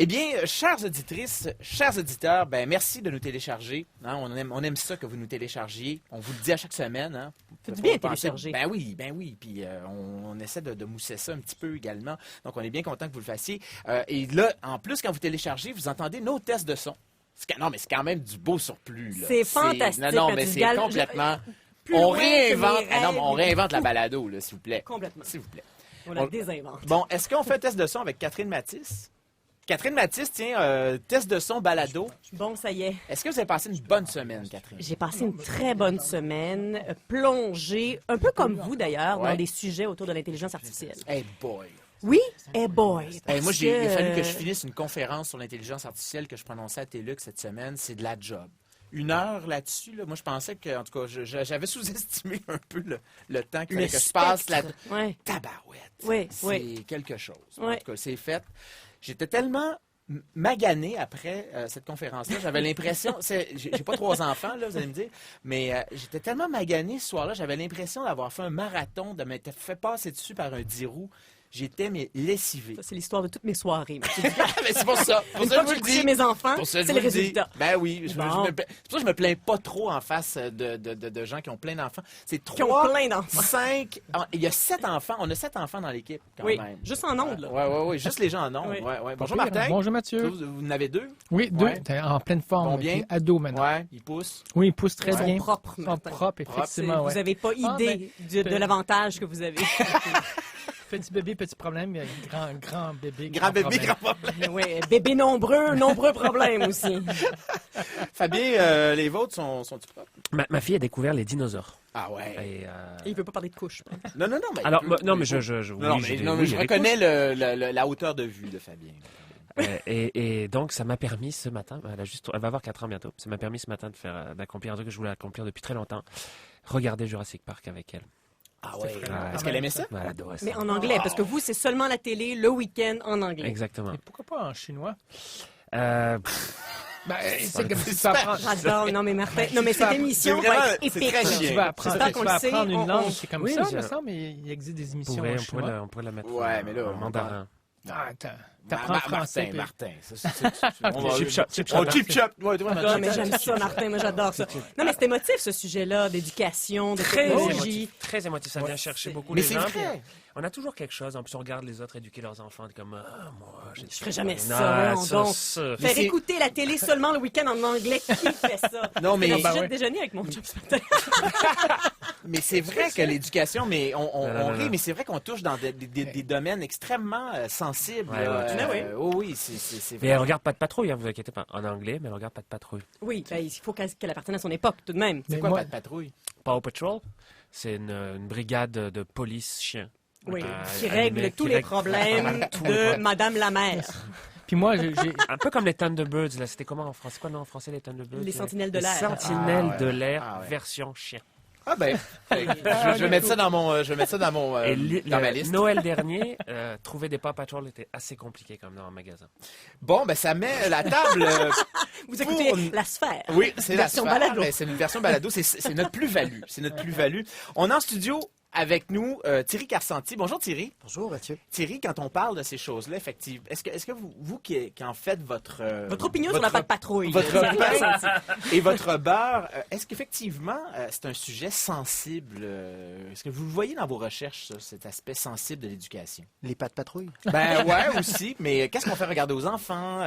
Eh bien, chères auditrices, chers auditeurs, ben merci de nous télécharger. Hein, on aime ça que vous nous téléchargiez. On vous le dit à chaque semaine. Hein. C'est du bien télécharger. Ben oui. Puis on essaie de mousser ça un petit peu également. Donc, on est bien content que vous le fassiez. Et là, en plus, quand vous téléchargez, vous entendez nos tests de son. Non, mais c'est quand même du beau surplus. Là. C'est fantastique. Non, mais c'est complètement... On réinvente la balado, là, s'il vous plaît. Complètement. S'il vous plaît. On la désinvente. Bon, est-ce qu'on fait un test de son avec Catherine Mathis? Catherine Mathis, tiens, test de son balado. Bon, ça y est. Est-ce que vous avez passé une bonne semaine, Catherine? J'ai passé une très bonne semaine, plongée, un peu comme vous d'ailleurs, Ouais. dans des sujets autour de l'intelligence artificielle. Hey boy! Oui, hey boy. Hey, moi, parce il a fallu que je finisse une conférence sur l'intelligence artificielle que je prononçais à TELUX cette semaine. C'est de la job. 1 heure là-dessus, là, moi, je pensais que, en tout cas, j'avais sous-estimé un peu le temps qu'il fallait que je passe là. Ouais. Tabarouette! Oui, c'est oui. quelque chose. Oui. En tout cas, c'est fait. J'étais tellement magané après cette conférence-là. J'avais l'impression... J'ai pas 3 enfants, là, vous allez me dire, mais j'étais tellement magané ce soir-là, j'avais l'impression d'avoir fait un marathon, de m'être fait passer dessus par un 10 roues. J'étais lessivé. Ça, c'est l'histoire de toutes mes soirées. Mais c'est pour ça. Pour Une ça fois que que je vous j'ai le couché dis. mes enfants, Pour ça, je c'est vous le le dis. résultat. Ben oui. Bon. C'est pour ça que je me plains pas trop en face de gens qui ont plein d'enfants. C'est Qui ont 3, plein d'enfants. 5... Il y a 7 enfants. On a 7 enfants dans l'équipe, quand Oui, même. juste en ondes, là. Oui. Juste les gens en ondes. Oui. Ouais. Bonjour, Pas pire, Martin. hein? Bonjour, Mathieu. Vous en avez 2? Oui, 2. Ouais. T'es en pleine forme. Combien? T'es ado maintenant. Ouais, ils poussent. Oui, il pousse très Ils sont bien. propres, Ils sont Martin. propres, effectivement. Vous Ouais. n'avez pas idée de l'avantage que vous avez. Petit bébé, petit problème. Il y a grand bébé, Grand bébé, problème. grand problème. Oui, bébé nombreux problèmes aussi. Fabien, les vôtres sont-ils propres? Ma fille a découvert les dinosaures. Ah ouais. Et, Et il veut pas parler de couches. Non, mais... alors, non, mais je reconnais la hauteur de vue de Fabien. Et donc, ça m'a permis ce matin, elle va avoir 4 ans bientôt, ça m'a permis ce matin d'accomplir un truc que je voulais accomplir depuis très longtemps, regarder Jurassic Park avec elle. Ah ouais. Ouais. Est-ce qu'elle aimait ça? Ouais, elle adorait ça. Mais en anglais, parce que vous, c'est seulement la télé, le week-end, en anglais. Exactement. Et pourquoi pas en chinois? Euh, C'est comme si tu apprends. J'adore. Non, mais Martin, non, mais cette émission c'est va vraiment- être c'est épique. très là. chiant. Tu vas apprendre, J'espère qu'on le sait, une on- langue, c'est comme Oui, ça, je- me semble, mais il existe des émissions on en chinois. pourrait la mettre Ouais, mais là, en mandarin. Ah, t'apprends français. Martin. Chip chop, chip Oh, chop. chip chop. Ouais, toi, Non, mais j'aime ça, Martin. Moi, j'adore ça. Non, mais c'est émotif, ce sujet-là, d'éducation, de Très technologie. émotif, très émotif. Ça vient chercher beaucoup Mais les c'est gens. vrai. On a toujours quelque chose. En plus, on regarde les autres éduquer leurs enfants. Comme, moi, Je ferais jamais Non, ça, voyons donc. ça. Mais Faire c'est- écouter la télé seulement le week-end en anglais, qui fait ça? Non, mais- C'est notre Ben sujet ouais. de déjeuner avec mon chum ce matin. Mais c'est vrai que l'éducation, mais on rit, non. mais c'est vrai qu'on touche dans des domaines extrêmement sensibles. Ouais, là. ouais. Oui, c'est Mais vrai. elle regarde pas de patrouille, hein, vous inquiétez pas. En anglais, mais elle regarde pas de patrouille. Oui, ben, il faut qu'elle appartienne à son époque, tout de même. C'est Mais quoi, moi- pas de patrouille? Paw Patrol, c'est une brigade de police chien. Oui, qui animé, règle tous qui les règle problèmes tous les de problèmes. Madame la mère. Puis moi, j'ai... Un peu comme les Thunderbirds, là. C'était comment en français? Quoi, non, en français, les Thunderbirds? Les Sentinelles de Les l'air. Sentinelles de l'air, Ah ouais. version chien. Ah ben, je vais mettre ça dans mon, Et dans ma liste. Noël dernier, trouver des Paw Patrol était assez compliqué comme dans un magasin. Bon, ben ça met la table. Vous écoutez La Sphère. Oui, c'est la Version sphère, balado. mais c'est une version balado. C'est notre plus-value. C'est notre plus-value. On est en studio avec nous Thierry Carsanti. Bonjour Thierry. Bonjour Mathieu. Thierry, quand on parle de ces choses-là, effectivement, est-ce que vous qui en faites votre Votre opinion sur la patte patrouille. votre Thierry pain Carsanti. et votre beurre, est-ce qu'effectivement c'est un sujet sensible? Est-ce que vous le voyez dans vos recherches, ça, cet aspect sensible de l'éducation? Les pattes patrouilles. Ben ouais aussi, mais qu'est-ce qu'on fait regarder aux enfants,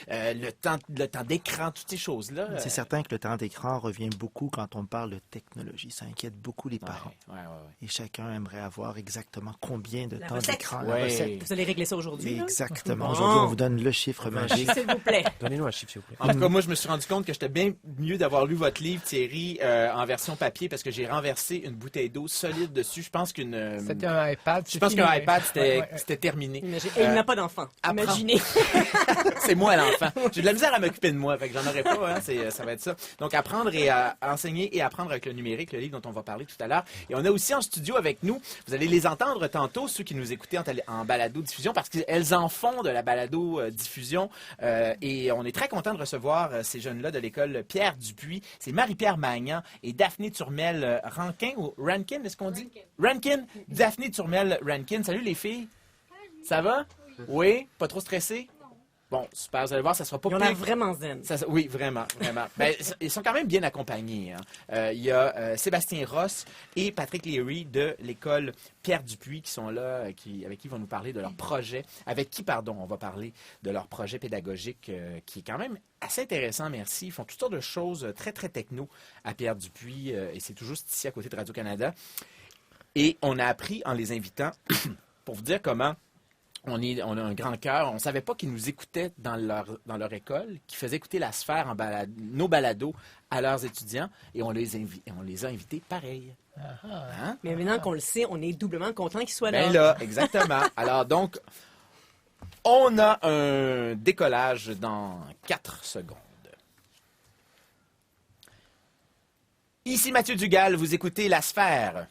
le temps d'écran, toutes ces choses-là? C'est certain que le temps d'écran revient beaucoup quand on parle de technologie. Ça inquiète beaucoup les parents. Ouais. Et chacun aimerait avoir exactement combien de La temps recette. d'écran. Ouais. La recette. Vous allez régler ça aujourd'hui. là? Exactement. Bon. Aujourd'hui, on vous donne le chiffre magique. S'il vous plaît. Donnez-nous un chiffre, s'il vous plaît. En tout cas, moi, je me suis rendu compte que j'étais bien mieux d'avoir lu votre livre, Thierry, en version papier, parce que j'ai renversé une bouteille d'eau solide dessus. Je pense C'était un iPad. Je pense qu'un iPad, Ouais. c'était terminé. Et il n'a pas d'enfant. apprends. Imaginez. C'est moi l'enfant. J'ai de la misère à m'occuper de moi, fait que j'en aurais pas, hein, ça va être ça. Donc, apprendre et enseigner et apprendre avec le numérique, le livre dont on va parler tout à l'heure. Et on a aussi en studio avec nous, vous allez les entendre tantôt, ceux qui nous écoutaient en balado-diffusion, parce qu'elles en font de la balado-diffusion. Et on est très content de recevoir ces jeunes-là de l'école Pierre Dupuis. C'est Marie-Pierre Magnan et Daphné Turmel-Rankin, ou Rankin, est-ce qu'on dit? Rankin. Daphné Turmel-Rankin. Salut les filles. Ça va? Oui? Pas trop stressé? Bon, super, vous allez voir, ça sera pas Ils ont pire. l'air vraiment zen. Oui, vraiment, vraiment. Ben, ils sont quand même bien accompagnés. Hein. Il y a Sébastien Ross et Patrick Leary de l'école Pierre Dupuis qui sont là, avec qui ils vont nous parler de leur projet. On va parler de leur projet pédagogique qui est quand même assez intéressant, merci. Ils font toutes sortes de choses très, très techno à Pierre Dupuis et c'est tout juste ici à côté de Radio-Canada. Et on a appris en les invitant, pour vous dire comment... On a un grand cœur. On ne savait pas qu'ils nous écoutaient dans leur école, qu'ils faisaient écouter la sphère nos balados à leurs étudiants et on les a invités pareil. Hein? Mais maintenant qu'on le sait, on est doublement content qu'ils soient là. Ben là, exactement. Alors donc, on a un décollage dans 4 secondes. Ici Mathieu Dugal, vous écoutez La Sphère.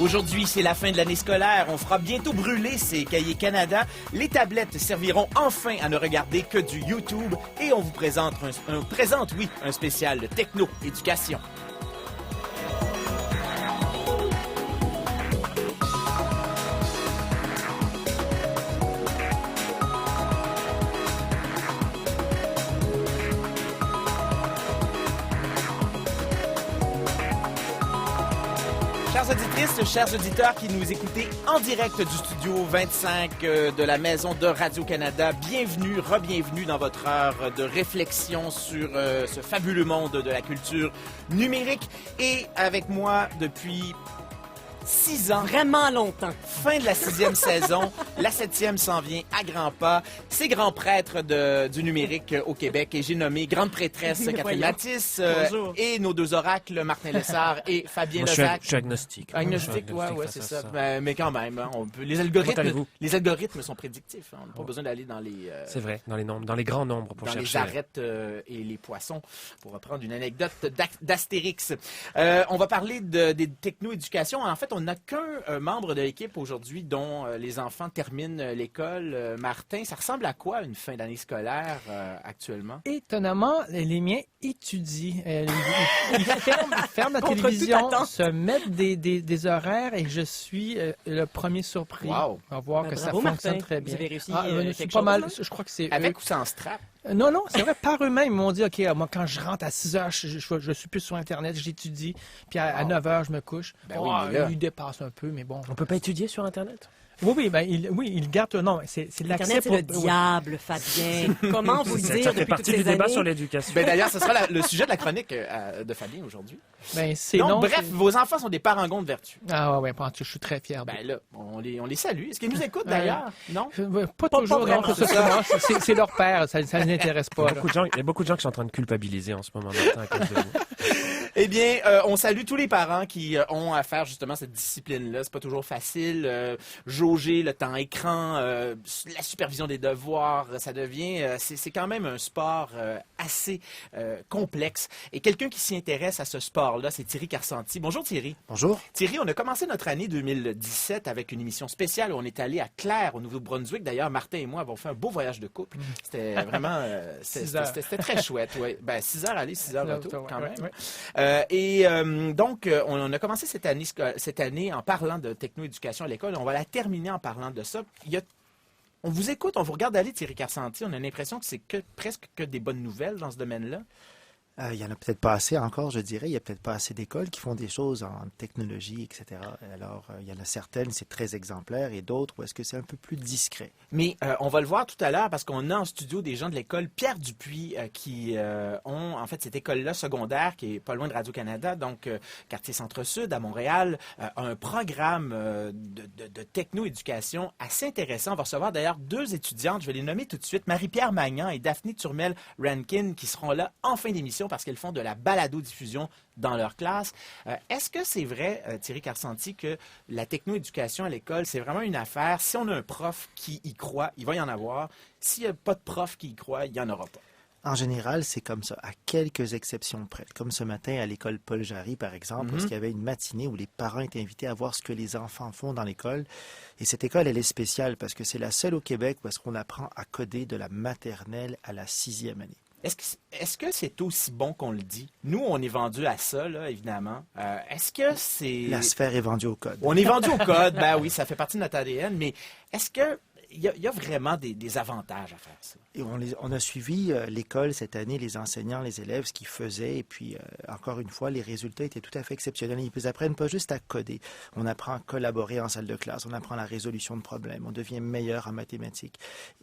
Aujourd'hui, c'est la fin de l'année scolaire. On fera bientôt brûler ces cahiers Canada. Les tablettes serviront enfin à ne regarder que du YouTube. Et on vous présente un spécial de techno-éducation. Chères auditrices, chers auditeurs qui nous écoutez en direct du studio 25 de la maison de Radio-Canada, bienvenue, re-bienvenue dans votre heure de réflexion sur ce fabuleux monde de la culture numérique. Et avec moi depuis 6 ans. Vraiment longtemps. Fin de la 6e saison. La 7e s'en vient à grands pas. C'est grand prêtre du numérique au Québec et j'ai nommé grande prêtresse Catherine Voyons. Matisse Bonjour. et nos 2 oracles, Martin Lessard et Fabien Moi, Lezac. je suis agnostique. Agnostique, Moi, je suis ouais, agnostique c'est face ça. à Mais quand même, hein, les allez-vous? algorithmes sont prédictifs. Hein. On n'a pas besoin d'aller dans les... C'est vrai, dans les grands nombres pour dans chercher. les arêtes et les poissons, pour reprendre une anecdote d'Astérix. On va parler des techno-éducations. En fait, on n'a qu'un membre de l'équipe aujourd'hui dont les enfants terminent l'école. Martin, ça ressemble à quoi une fin d'année scolaire actuellement? Étonnamment, les miens étudient. Ils ferment la Contre toute télévision, attente. se mettent des horaires et je suis le premier surpris. Wow. On va voir Ben, que bravo, ça fonctionne Martin. très Vous bien. avez réussi, c'est quelque pas chose, mal. là? Je crois que c'est Avec eux. ou sans strap? Non, c'est vrai, par eux-mêmes, ils m'ont dit, OK, moi, quand je rentre à 6 heures, je suis plus sur Internet, j'étudie, puis à Wow. 9 heures, je me couche. Ben oui, mais là- Ils dépassent un peu, mais bon. On peut pas étudier sur Internet? Oui, ils gardent. Non, c'est l'accès Internet, c'est le oui. diable, Fabien. Comment vous le Ça dire fait depuis toutes partie ces du débat années? sur l'éducation. Ben, d'ailleurs, ce sera le sujet de la chronique de Fabien aujourd'hui. Ben, c'est Donc, non. bref, c'est- vos enfants sont des parangons de vertu. Ah ouais, je suis très fier. Ben là, on les salue. Est-ce qu'ils nous écoutent d'ailleurs? Non? Pas toujours, non, vraiment, c'est ça. Non, c'est leur père, ça ne les intéresse pas. là. Il y a beaucoup de gens qui sont en train de culpabiliser en ce moment Martin, à cause de vous. Eh bien, on salue tous les parents qui ont à faire justement cette discipline-là. C'est pas toujours facile. Jauger le temps écran, la supervision des devoirs, ça devient... c'est quand même un sport assez complexe. Et quelqu'un qui s'y intéresse à ce sport-là, c'est Thierry Carsanti. Bonjour Thierry. Bonjour. Thierry, on a commencé notre année 2017 avec une émission spéciale où on est allé à Clare, au Nouveau-Brunswick. D'ailleurs, Martin et moi avons fait un beau voyage de couple. C'était vraiment... 6 heures. c'était très chouette. Ouais. Ben, 6 heures aller, 6 heures retour, quand même. Ouais. Donc, on a commencé cette année en parlant de techno-éducation à l'école. On va la terminer en parlant de ça. On vous écoute, on vous regarde aller, Thierry Carsanti. On a l'impression que c'est presque que des bonnes nouvelles dans ce domaine-là. Il y en a peut-être pas assez encore, je dirais. Il y a peut-être pas assez d'écoles qui font des choses en technologie, etc. Alors, il y en a certaines, c'est très exemplaire, et d'autres où est-ce que c'est un peu plus discret. Mais on va le voir tout à l'heure parce qu'on a en studio des gens de l'école Pierre Dupuis qui ont, en fait, cette école-là secondaire qui est pas loin de Radio-Canada, donc quartier Centre-Sud à Montréal, a un programme de techno-éducation assez intéressant. On va recevoir d'ailleurs 2 étudiantes, je vais les nommer tout de suite, Marie-Pierre Magnan et Daphné Turmel-Rankin, qui seront là en fin d'émission parce qu'elles font de la balado-diffusion dans leur classe. Est-ce que c'est vrai, Thierry Carsanti, que la techno-éducation à l'école, c'est vraiment une affaire? Si on a un prof qui y croit, il va y en avoir. S'il n'y a pas de prof qui y croit, il n'y en aura pas. En général, c'est comme ça, à quelques exceptions près. Comme ce matin à l'école Paul Jarry, par exemple, parce qu'il y avait une matinée où les parents étaient invités à voir ce que les enfants font dans l'école. Et cette école, elle est spéciale parce que c'est la seule au Québec où est-ce qu'on apprend à coder de la maternelle à la 6e année. Est-ce que c'est aussi bon qu'on le dit? Nous, on est vendu à ça, là, évidemment. Est-ce que c'est... La sphère est vendue au code. On est vendu au code, ben oui, ça fait partie de notre ADN, mais est-ce que il y a vraiment des avantages à faire ça? Et on a suivi l'école cette année, les enseignants, les élèves, ce qu'ils faisaient. Et puis, encore une fois, les résultats étaient tout à fait exceptionnels. Ils apprennent pas juste à coder. On apprend à collaborer en salle de classe. On apprend la résolution de problèmes. On devient meilleur en mathématiques.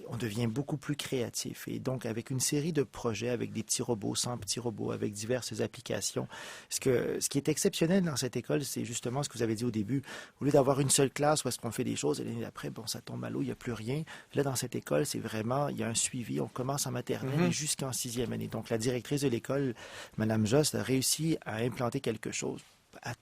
On devient beaucoup plus créatif. Et donc, avec une série de projets, avec des petits robots, sans petits robots, avec diverses applications. Ce qui est exceptionnel dans cette école, c'est justement ce que vous avez dit au début. Au lieu d'avoir une seule classe où est-ce qu'on fait des choses, et l'année d'après, bon, ça tombe à l'eau, il n'y a plus rien. Là, dans cette école, c'est vraiment, il y a un suivi. On commence en maternelle et jusqu'en 6e année. Donc, la directrice de l'école, Mme Jost, a réussi à implanter quelque chose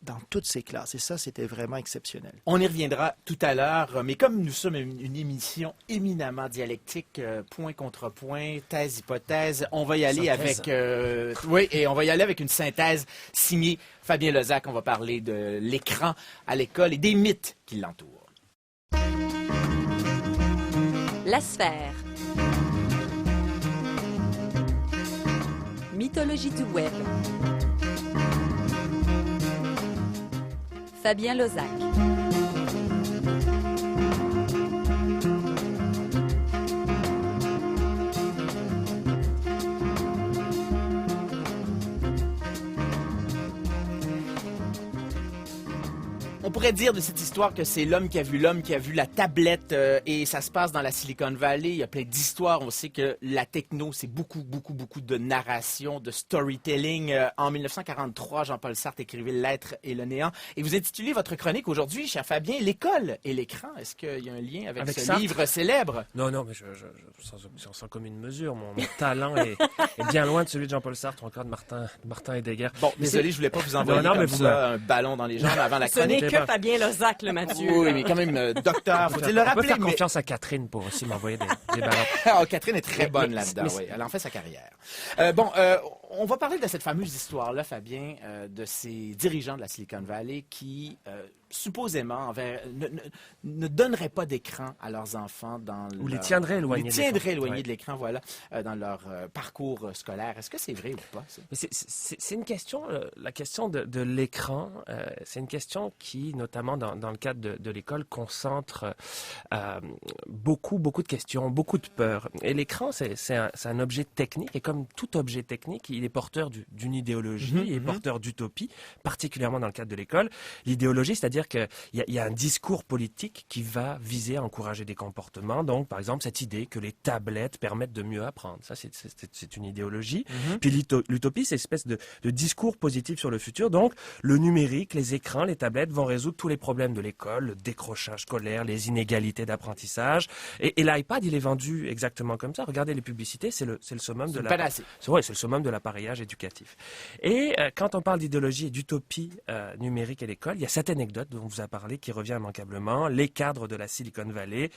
dans toutes ces classes. Et ça, c'était vraiment exceptionnel. On y reviendra tout à l'heure, mais comme nous sommes une émission éminemment dialectique, point contre point, thèse, hypothèse, on va y aller avec... oui, et on va y aller avec une synthèse signée Fabien Lozac. On va parler de l'écran à l'école et des mythes qui l'entourent. La sphère. Mythologie du web. Fabien Lozac. On pourrait dire de cette histoire que c'est l'homme qui a vu la tablette et ça se passe dans la Silicon Valley. Il y a plein d'histoires. On sait que la techno, c'est beaucoup de narration, de storytelling. En 1943, Jean-Paul Sartre écrivait L'être et le néant. Et vous intitulez votre chronique aujourd'hui, cher Fabien, L'école et l'écran. Est-ce qu'il y a un lien avec ce Sartre? livre célèbre? Non, mais sans commune mesure, mon talent est bien loin de celui de Jean-Paul Sartre ou encore de Martin Heidegger. Bon, désolé, je voulais pas vous envoyer Non, mais comme ça un ballon dans les jambes avant la Ce n'est chronique. que Fabien Lozac, le Mathieu. Oui, mais quand même, docteur, faut-il le On peut rappeler. faire mais- confiance à Catherine pour aussi m'envoyer des ballons. Ah, Catherine est très bonne mais- là-dedans, mais- oui. Elle en fait sa carrière. On va parler de cette fameuse histoire-là, Fabien, de ces dirigeants de la Silicon Valley qui, supposément, ne donneraient pas d'écran à leurs enfants dans Ou les tiendraient éloignés les de tiendraient l'écran. éloignés Ouais. de l'écran, voilà, dans leur parcours scolaire. Est-ce que c'est vrai ou pas, ça? Mais c'est une question, la question de l'écran, c'est une question qui, notamment dans le cadre de l'école, concentre beaucoup de questions, beaucoup de peurs. Et l'écran, c'est un objet technique, et comme tout objet technique, il est porteur d'une idéologie, il est porteur d'utopie, particulièrement dans le cadre de l'école. L'idéologie, c'est-à-dire qu'il y a un discours politique qui va viser à encourager des comportements. Donc, par exemple, cette idée que les tablettes permettent de mieux apprendre. Ça, c'est une idéologie. Puis l'utopie, c'est une espèce de discours positif sur le futur. Donc, le numérique, les écrans, les tablettes vont résoudre tous les problèmes de l'école, le décrochage scolaire, les inégalités d'apprentissage. Et l'iPad, il est vendu exactement comme ça. Regardez les publicités, c'est le summum de panacée. c'est le summum de l'appareillage éducatif. Et quand on parle d'idéologie et d'utopie numérique à l'école, il y a cette anecdote dont on vous a parlé qui revient immanquablement. Les cadres de la Silicon Valley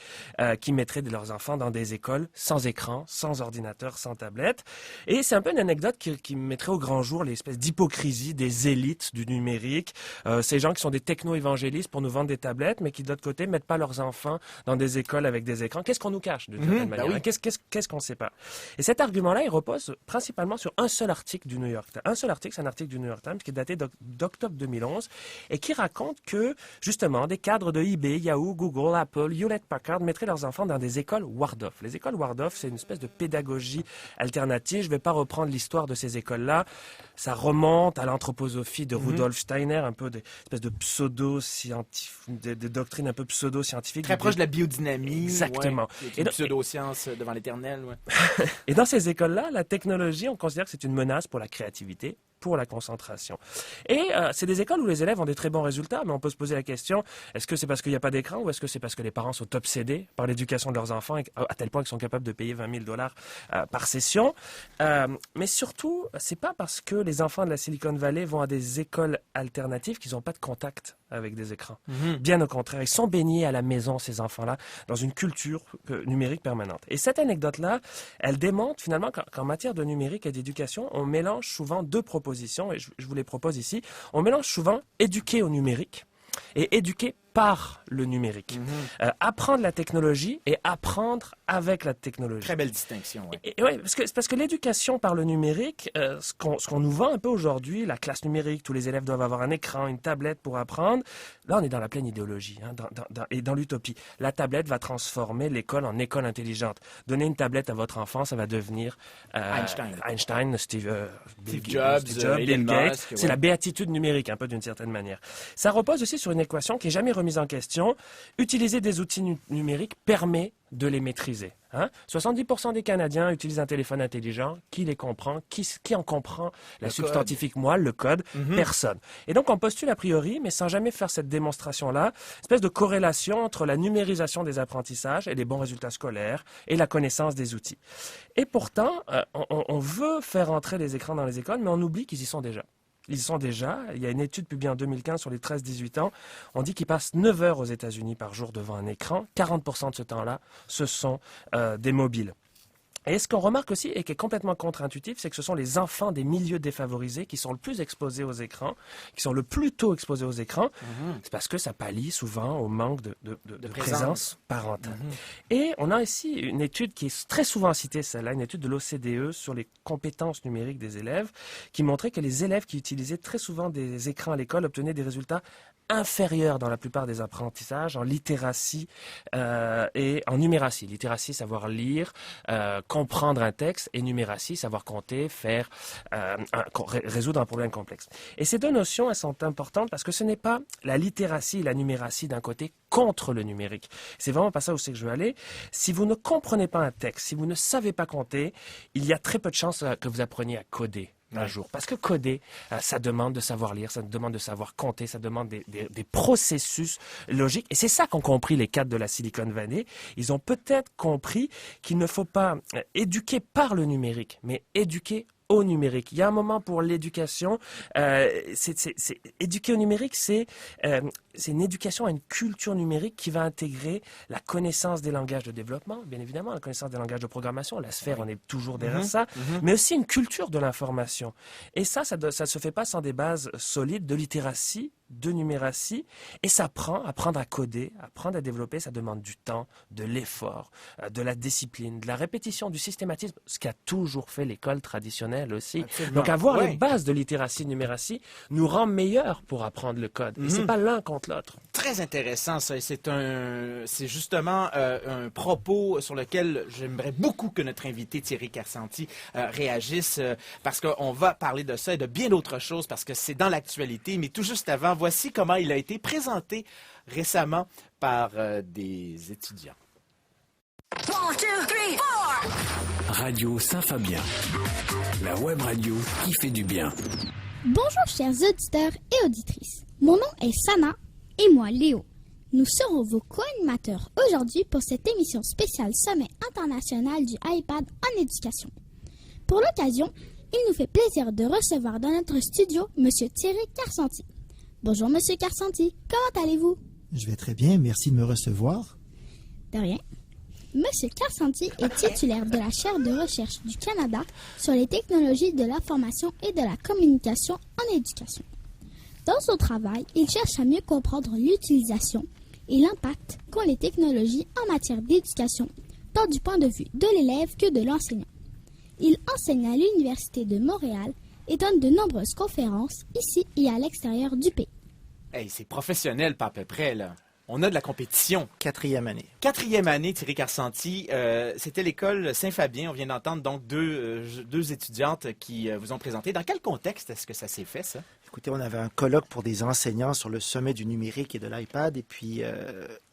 qui mettraient leurs enfants dans des écoles sans écran, sans ordinateur, sans tablette. Et c'est un peu une anecdote qui mettrait au grand jour l'espèce d'hypocrisie des élites du numérique. Ces gens qui sont des techno-évangélistes pour nous vendre des tablettes, mais qui, d'autre côté, mettent pas leurs enfants dans des écoles avec des écrans. Qu'est-ce qu'on nous cache, d'une certaine manière? oui. Qu'est-ce qu'on ne sait pas? Et cet argument-là, il repose principalement sur un seul article du New York Times. Un seul article, c'est un article du New York Times qui est daté d'octobre 2011 et qui raconte que, justement, des cadres de eBay, Yahoo, Google, Apple, Hewlett-Packard mettraient leurs enfants dans des écoles Waldorf. Les écoles Waldorf, c'est une espèce de pédagogie alternative. Je ne vais pas reprendre l'histoire de ces écoles-là. Ça remonte à l'anthroposophie de Rudolf Steiner, un peu des espèces de pseudo-scientifiques, des doctrines un peu pseudo-scientifiques. Très proche de la biodynamie. Exactement. Ouais, qui est Et une donc- pseudo-science devant l'éternel, ouais. Et dans ces écoles-là, la technologie, on considère que c'est une menace pour la créativité pour la concentration. Et c'est des écoles où les élèves ont des très bons résultats, mais on peut se poser la question, est-ce que c'est parce qu'il n'y a pas d'écran ou est-ce que c'est parce que les parents sont obsédés par l'éducation de leurs enfants à tel point qu'ils sont capables de payer $20,000 par session? Mais surtout, c'est pas parce que les enfants de la Silicon Valley vont à des écoles alternatives qu'ils n'ont pas de contact avec des écrans. Bien au contraire, ils sont baignés à la maison, ces enfants-là, dans une culture numérique permanente. Et cette anecdote-là, elle démontre finalement qu'en matière de numérique et d'éducation, on mélange souvent deux propositions, et je vous les propose ici. On mélange souvent éduquer au numérique et éduquer par le numérique. Apprendre la technologie et apprendre avec la technologie. Très belle distinction. Ouais. Oui, parce que l'éducation par le numérique, ce qu'on nous vend un peu aujourd'hui, la classe numérique, tous les élèves doivent avoir un écran, une tablette pour apprendre. Là, on est dans la pleine idéologie et dans l'utopie. La tablette va transformer l'école en école intelligente. Donnez une tablette à votre enfant, ça va devenir Einstein, Steve Jobs, Bill Elon Gates. Musk, C'est la béatitude numérique, un peu d'une certaine manière. Ça repose aussi sur une équation qui est jamais remise en question. Utiliser des outils numériques permet de les maîtriser. 70% des Canadiens utilisent un téléphone intelligent. Qui les comprend? Qui en comprend la substantifique moelle, le code? Personne. Et donc, on postule a priori, mais sans jamais faire cette démonstration-là, espèce de corrélation entre la numérisation des apprentissages et les bons résultats scolaires et la connaissance des outils. Et pourtant, on veut faire entrer les écrans dans les écoles, mais on oublie qu'ils y sont déjà. Ils y sont déjà. Il y a une étude publiée en 2015 sur les 13-18 ans. On dit qu'ils passent 9 heures aux États-Unis par jour devant un écran. 40% de ce temps-là, ce sont des mobiles. Et ce qu'on remarque aussi, et qui est complètement contre-intuitif, c'est que ce sont les enfants des milieux défavorisés qui sont le plus exposés aux écrans, qui sont le plus tôt exposés aux écrans. C'est parce que ça pallie souvent au manque de présence parentale. Et on a ici une étude qui est très souvent citée, celle-là, une étude de l'OCDE sur les compétences numériques des élèves, qui montrait que les élèves qui utilisaient très souvent des écrans à l'école obtenaient des résultats inférieurs dans la plupart des apprentissages en littératie et en numératie. Littératie, savoir lire, comprendre un texte, et numératie, savoir compter, faire résoudre un problème complexe. Et ces deux notions, elles sont importantes parce que ce n'est pas la littératie et la numératie d'un côté contre le numérique. C'est vraiment pas ça où c'est que je veux aller. Si vous ne comprenez pas un texte, si vous ne savez pas compter, il y a très peu de chances que vous appreniez à coder un jour. Parce que coder, ça demande de savoir lire, ça demande de savoir compter, ça demande des processus logiques. Et c'est ça qu'ont compris les cadres de la Silicon Valley. Ils ont peut-être compris qu'il ne faut pas éduquer par le numérique, mais éduquer au numérique. Il y a un moment pour l'éducation. Éduquer au numérique, c'est une éducation à une culture numérique qui va intégrer la connaissance des langages de développement, bien évidemment, la connaissance des langages de programmation. La sphère, on est toujours derrière ça, mais aussi une culture de l'information. Et ça se fait pas sans des bases solides de littératie, de numératie, et ça apprendre à coder, apprendre à développer, ça demande du temps, de l'effort, de la discipline, de la répétition, du systématisme, ce qu'a toujours fait l'école traditionnelle aussi. Absolument. Donc avoir les bases de littératie, de numératie nous rend meilleurs pour apprendre le code. Et c'est pas l'un contre l'autre. Très intéressant, ça. C'est justement un propos sur lequel j'aimerais beaucoup que notre invité Thierry Carsanti réagisse, parce qu'on va parler de ça et de bien d'autres choses, parce que c'est dans l'actualité. Mais tout juste avant, voici comment il a été présenté récemment par des étudiants. 1, 2, 3, 4. Radio Saint-Fabien, la web radio qui fait du bien. Bonjour chers auditeurs et auditrices. Mon nom est Sana et moi Léo. Nous serons vos co-animateurs aujourd'hui pour cette émission spéciale Sommet international du iPad en éducation. Pour l'occasion, il nous fait plaisir de recevoir dans notre studio Monsieur Thierry Carsanti. Bonjour Monsieur Carsanti, comment allez-vous? Je vais très bien, merci de me recevoir. De rien. Monsieur Carsanti est titulaire de la chaire de recherche du Canada sur les technologies de l'information et de la communication en éducation. Dans son travail, il cherche à mieux comprendre l'utilisation et l'impact qu'ont les technologies en matière d'éducation, tant du point de vue de l'élève que de l'enseignant. Il enseigne à l'Université de Montréal et donne de nombreuses conférences ici et à l'extérieur du pays. Hey, c'est professionnel, pas à peu près, là. On a de la compétition. 4e année. 4e année, Thierry Carsanti. C'était l'école Saint-Fabien. On vient d'entendre donc deux étudiantes qui vous ont présenté. Dans quel contexte est-ce que ça s'est fait, ça? Écoutez, on avait un colloque pour des enseignants sur le sommet du numérique et de l'iPad, et puis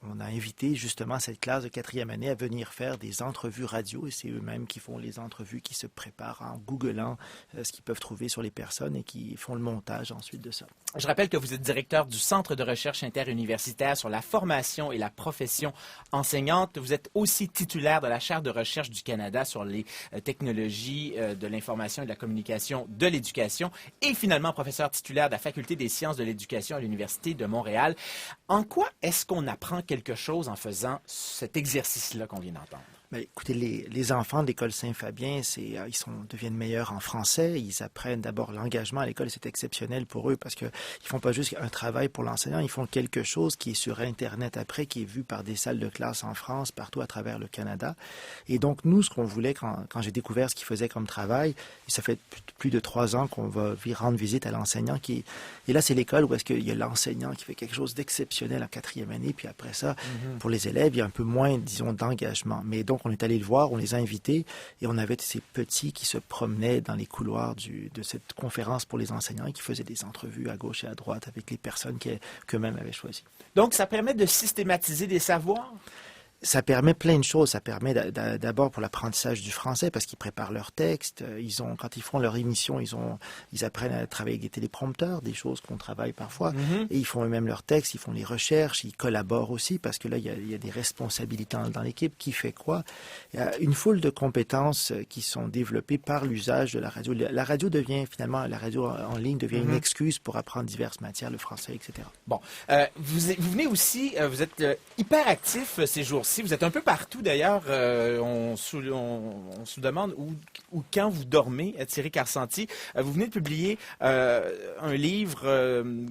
on a invité justement cette classe de 4e année à venir faire des entrevues radio, et c'est eux-mêmes qui font les entrevues, qui se préparent en googlant ce qu'ils peuvent trouver sur les personnes et qui font le montage ensuite de ça. Je rappelle que vous êtes directeur du Centre de recherche interuniversitaire sur la formation et la profession enseignante. Vous êtes aussi titulaire de la chaire de recherche du Canada sur les technologies de l'information et de la communication de l'éducation et finalement professeur titulaire de la Faculté des sciences de l'éducation à l'Université de Montréal. En quoi est-ce qu'on apprend quelque chose en faisant cet exercice-là qu'on vient d'entendre? Bien, écoutez, les enfants de l'école Saint-Fabien, deviennent meilleurs en français. Ils apprennent d'abord l'engagement à l'école. C'est exceptionnel pour eux parce qu'ils ne font pas juste un travail pour l'enseignant. Ils font quelque chose qui est sur Internet après, qui est vu par des salles de classe en France, partout à travers le Canada. Et donc, nous, ce qu'on voulait quand j'ai découvert ce qu'ils faisaient comme travail, et ça fait plus de 3 ans qu'on va rendre visite à l'enseignant. Et là, c'est l'école où est-ce qu'il y a l'enseignant qui fait quelque chose d'exceptionnel en 4e année. Puis après ça, pour les élèves, il y a un peu moins, disons, d'engagement. Mais donc, on est allé le voir, on les a invités et on avait ces petits qui se promenaient dans les couloirs de cette conférence pour les enseignants et qui faisaient des entrevues à gauche et à droite avec les personnes qu'eux-mêmes avaient choisies. Donc, ça permet de systématiser des savoirs? Ça permet plein de choses. Ça permet d'abord pour l'apprentissage du français parce qu'ils préparent leurs textes. Quand ils font leur émission, ils apprennent à travailler avec des téléprompteurs, des choses qu'on travaille parfois. Et ils font eux-mêmes leurs textes, ils font les recherches, ils collaborent aussi parce que là, il y a des responsabilités dans l'équipe. Qui fait quoi? Il y a une foule de compétences qui sont développées par l'usage de la radio. La radio devient finalement, la radio en ligne devient une excuse pour apprendre diverses matières, le français, etc. Bon. Vous venez aussi, vous êtes hyper actif ces jours-ci. Vous êtes un peu partout d'ailleurs. On se demande où quand vous dormez, Thierry Karsanti. Vous venez de publier un livre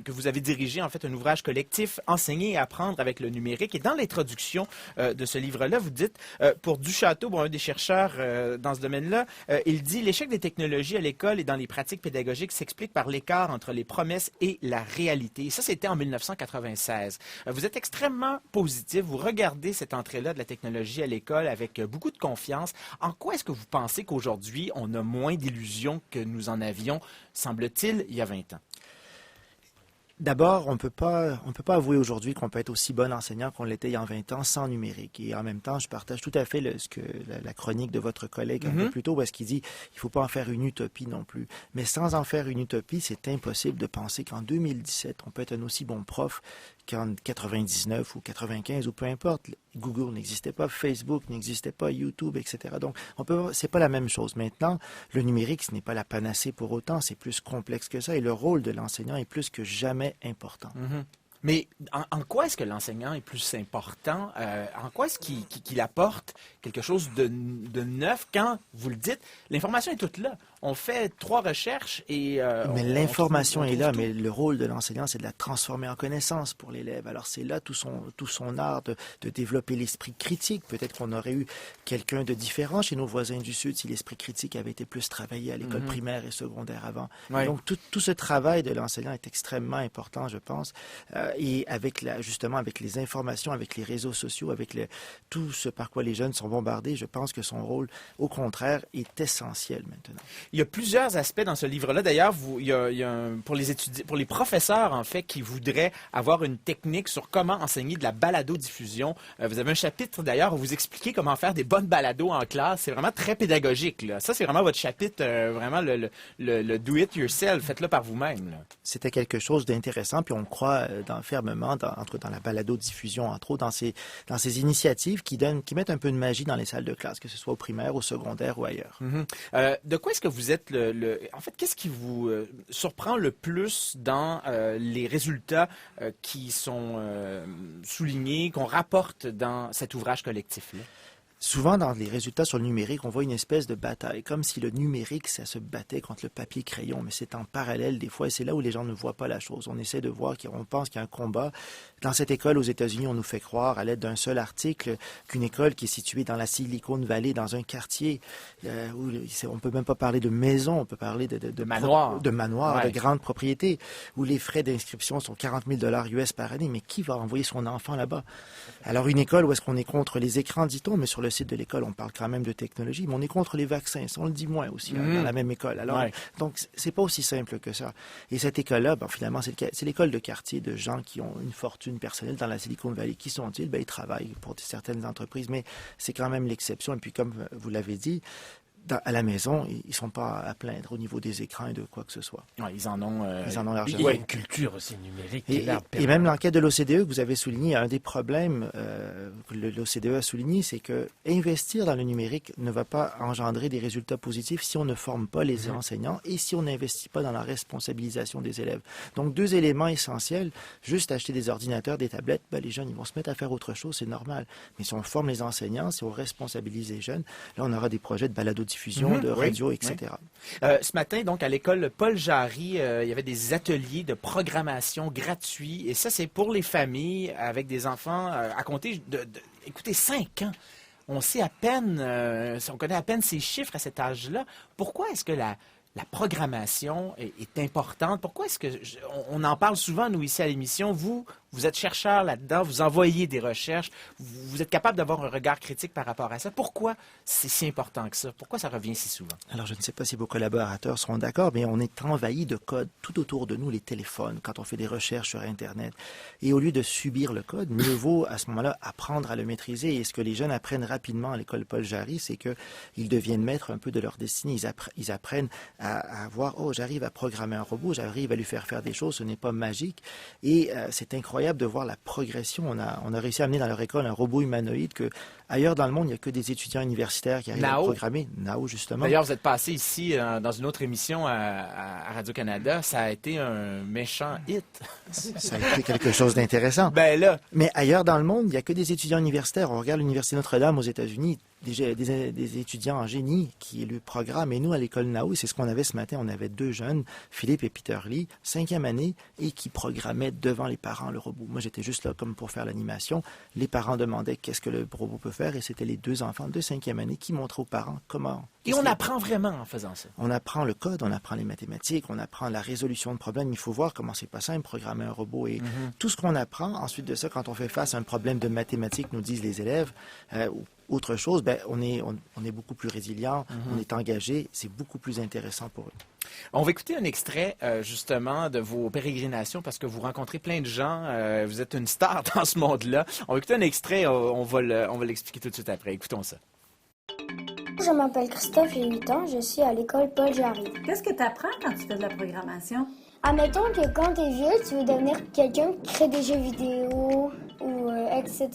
que vous avez dirigé, en fait, un ouvrage collectif, Enseigner et apprendre avec le numérique. Et dans l'introduction de ce livre-là, vous dites, pour Duchâteau, un des chercheurs dans ce domaine-là, il dit « L'échec des technologies à l'école et dans les pratiques pédagogiques s'explique par l'écart entre les promesses et la réalité. » Et ça, c'était en 1996. Vous êtes extrêmement positif. Vous regardez cette entrée-là de la technologie à l'école avec beaucoup de confiance. En quoi est-ce que vous pensez qu'aujourd'hui, on a moins d'illusions que nous en avions, semble-t-il, il y a 20 ans? D'abord, on peut pas avouer aujourd'hui qu'on peut être aussi bon enseignant qu'on l'était il y a 20 ans sans numérique. Et en même temps, je partage tout à fait la chronique de votre collègue un peu plus tôt, où est-ce qu'il dit il faut pas en faire une utopie non plus. Mais sans en faire une utopie, c'est impossible de penser qu'en 2017, on peut être un aussi bon prof qu'en 99 ou 95 ou peu importe. Google n'existait pas, Facebook n'existait pas, YouTube, etc. Donc, c'est pas la même chose. Maintenant, le numérique, ce n'est pas la panacée pour autant, c'est plus complexe que ça et le rôle de l'enseignant est plus que jamais important. Mais en quoi est-ce que l'enseignant est plus important? En quoi est-ce qu'il apporte quelque chose de neuf quand, vous le dites, l'information est toute là? On fait 3 recherches et... mais l'information est là, mais le rôle de l'enseignant, c'est de la transformer en connaissance pour l'élève. Alors c'est là tout son art de développer l'esprit critique. Peut-être qu'on aurait eu quelqu'un de différent chez nos voisins du Sud si l'esprit critique avait été plus travaillé à l'école primaire et secondaire avant. Oui. Donc tout ce travail de l'enseignant est extrêmement important, je pense. Et justement avec les informations, avec les réseaux sociaux, avec tout ce par quoi les jeunes sont bombardés, je pense que son rôle, au contraire, est essentiel maintenant. Il y a plusieurs aspects dans ce livre-là. D'ailleurs, il y a pour les professeurs, en fait, qui voudraient avoir une technique sur comment enseigner de la balado-diffusion. Vous avez un chapitre, d'ailleurs, où vous expliquez comment faire des bonnes balados en classe. C'est vraiment très pédagogique, là. Ça, c'est vraiment votre chapitre, vraiment le do-it-yourself. Faites-le par vous-même, là. C'était quelque chose d'intéressant, puis on croit fermement dans la balado-diffusion, entre autres, dans ces initiatives qui mettent un peu de magie dans les salles de classe, que ce soit au primaire, au secondaire ou ailleurs. De quoi est-ce que vous êtes en fait, qu'est-ce qui vous surprend le plus dans les résultats qui sont soulignés, qu'on rapporte dans cet ouvrage collectif-là? Souvent, dans les résultats sur le numérique, on voit une espèce de bataille, comme si le numérique, ça se battait contre le papier-crayon, mais c'est en parallèle des fois, et c'est là où les gens ne voient pas la chose. On essaie de voir, on pense qu'il y a un combat. Dans cette école aux États-Unis, on nous fait croire, à l'aide d'un seul article, qu'une école qui est située dans la Silicon Valley, dans un quartier, où on peut même pas parler de maison, on peut parler de manoir, de grandes propriétés, où les frais d'inscription sont 40 000 $ US par année, mais qui va envoyer son enfant là-bas? Alors, une école où est-ce qu'on est contre les écrans, dit-on, mais sur le le site de l'école, on parle quand même de technologie, mais on est contre les vaccins. Ça, on le dit moins aussi dans la même école. Alors, donc, c'est pas aussi simple que ça. Et cette école-là, finalement, c'est l'école de quartier de gens qui ont une fortune personnelle dans la Silicon Valley. Qui sont-ils? Ils travaillent pour certaines entreprises, mais c'est quand même l'exception. Et puis, comme vous l'avez dit, à la maison, ils ne sont pas à plaindre au niveau des écrans et de quoi que ce soit. Ouais, ils en ont largement. Il y a une culture aussi numérique. Et même l'enquête de l'OCDE que vous avez souligné, un des problèmes que l'OCDE a souligné, c'est que investir dans le numérique ne va pas engendrer des résultats positifs si on ne forme pas les enseignants et si on n'investit pas dans la responsabilisation des élèves. Donc, 2 éléments essentiels. Juste acheter des ordinateurs, des tablettes, les jeunes, ils vont se mettre à faire autre chose, c'est normal. Mais si on forme les enseignants, si on responsabilise les jeunes, là, on aura des projets de balado-diffusion, de radio, etc. Ce matin, donc, à l'école Paul Jarry, il y avait des ateliers de programmation gratuits. Et ça, c'est pour les familles avec des enfants à compter écoutez, 5 ans. On sait à peine, on connaît à peine ces chiffres à cet âge-là. Pourquoi est-ce que la programmation est importante? Pourquoi est-ce que on en parle souvent, nous, ici à l'émission? Vous êtes chercheur là-dedans, vous envoyez des recherches, vous êtes capable d'avoir un regard critique par rapport à ça. Pourquoi c'est si important que ça? Pourquoi ça revient si souvent? Alors, je ne sais pas si vos collaborateurs seront d'accord, mais on est envahi de codes tout autour de nous, les téléphones, quand on fait des recherches sur Internet. Et au lieu de subir le code, mieux vaut à ce moment-là apprendre à le maîtriser. Et ce que les jeunes apprennent rapidement à l'école Paul Jarry, c'est qu'ils deviennent maîtres un peu de leur destinée. Ils apprennent à voir, j'arrive à programmer un robot, j'arrive à lui faire des choses, ce n'est pas magique. Et c'est incroyable de voir la progression. On a réussi à amener dans leur école un robot humanoïde que ailleurs dans le monde, il n'y a que des étudiants universitaires qui arrivent à programmer. Nao, justement. D'ailleurs, vous êtes passé ici dans une autre émission à Radio-Canada. Ça a été un méchant hit. Ça a été quelque chose d'intéressant. Mais ailleurs dans le monde, il n'y a que des étudiants universitaires. On regarde l'Université Notre-Dame aux États-Unis, des étudiants en génie qui le programment. Et nous, à l'école Nao, c'est ce qu'on avait ce matin. On avait 2 jeunes, Philippe et Peter Lee, 5e année, et qui programmaient devant les parents le robot. Moi, j'étais juste là comme pour faire l'animation. Les parents demandaient qu'est-ce que le robot peut faire, et c'était les 2 enfants de 5e année qui montraient aux parents comment. Et on apprend vraiment en faisant ça. On apprend le code, on apprend les mathématiques, on apprend la résolution de problèmes. Il faut voir comment c'est pas simple programmer un robot. Et tout ce qu'on apprend, ensuite de ça, quand on fait face à un problème de mathématiques, nous disent les élèves, ou autre chose, on est beaucoup plus résilient, on est engagé, c'est beaucoup plus intéressant pour eux. On va écouter un extrait, justement, de vos pérégrinations parce que vous rencontrez plein de gens. Vous êtes une star dans ce monde-là. On va écouter un extrait, on va l'expliquer tout de suite après. Écoutons ça. Je m'appelle Christophe, j'ai 8 ans, je suis à l'école Paul Jarry. Qu'est-ce que tu apprends quand tu fais de la programmation? Admettons que quand tu es vieux, tu veux devenir quelqu'un qui crée des jeux vidéo ou etc.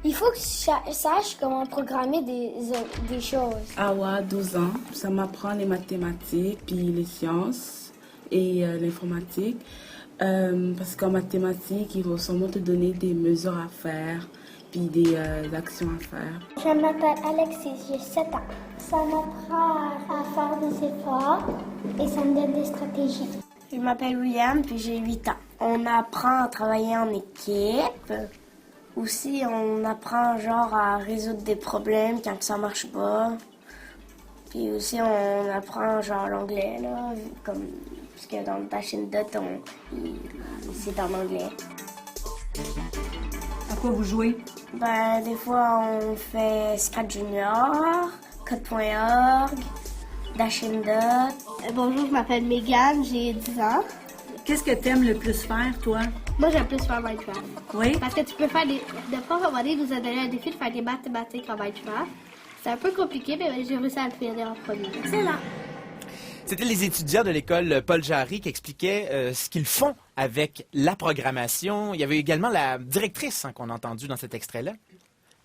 Il faut que tu saches comment programmer des choses. Awa, 12 ans, ça m'apprend les mathématiques, puis les sciences et l'informatique. Parce qu'en mathématiques, ils vont sûrement te donner des mesures à faire, puis des actions à faire. Je m'appelle Alexis, j'ai 7 ans. Ça m'apprend à faire des efforts et ça me donne des stratégies. Je m'appelle William, puis j'ai 8 ans. On apprend à travailler en équipe. Aussi, on apprend à résoudre des problèmes quand ça marche pas. Puis aussi, on apprend l'anglais, là, parce que dans le Dash and Dot, c'est en anglais. À quoi vous jouez? Des fois, on fait Scratch Junior, Code.org, Dash and Dot. Bonjour, je m'appelle Megan, j'ai 10 ans. Qu'est-ce que tu aimes le plus faire, toi? Moi, j'aime plus faire Minecraft. Oui? Parce que tu peux faire de fois, à un moment donné, nous a donné un défi de faire des mathématiques en Minecraft. C'est un peu compliqué, mais j'ai réussi à le faire en premier. C'est là. C'était les étudiants de l'école Paul Jarry qui expliquaient ce qu'ils font avec la programmation. Il y avait également la directrice qu'on a entendue dans cet extrait-là.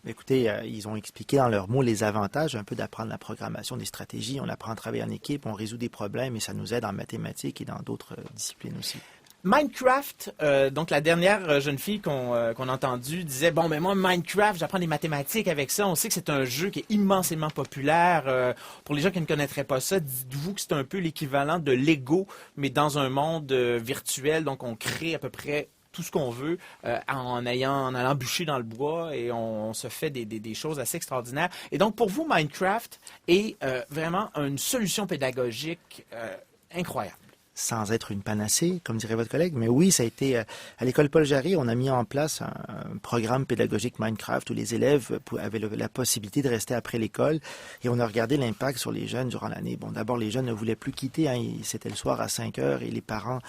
Écoutez, ils ont expliqué dans leurs mots les avantages un peu d'apprendre la programmation, des stratégies. On apprend à travailler en équipe, on résout des problèmes et ça nous aide en mathématiques et dans d'autres disciplines aussi. Minecraft, donc la dernière jeune fille qu'on a entendue disait, mais moi, Minecraft, j'apprends des mathématiques avec ça. On sait que c'est un jeu qui est immensément populaire. Pour les gens qui ne connaîtraient pas ça, dites-vous que c'est un peu l'équivalent de Lego, mais dans un monde virtuel. Donc, on crée à peu près tout ce qu'on veut en allant bûcher dans le bois et on se fait des choses assez extraordinaires. Et donc, pour vous, Minecraft est vraiment une solution pédagogique incroyable. sans être une panacée, comme dirait votre collègue. Mais oui, ça a été... à l'école Paul Jarry, on a mis en place un programme pédagogique Minecraft où les élèves avaient la possibilité de rester après l'école et on a regardé l'impact sur les jeunes durant l'année. Bon, d'abord, les jeunes ne voulaient plus quitter. Hein, c'était le soir à 5 heures et les parents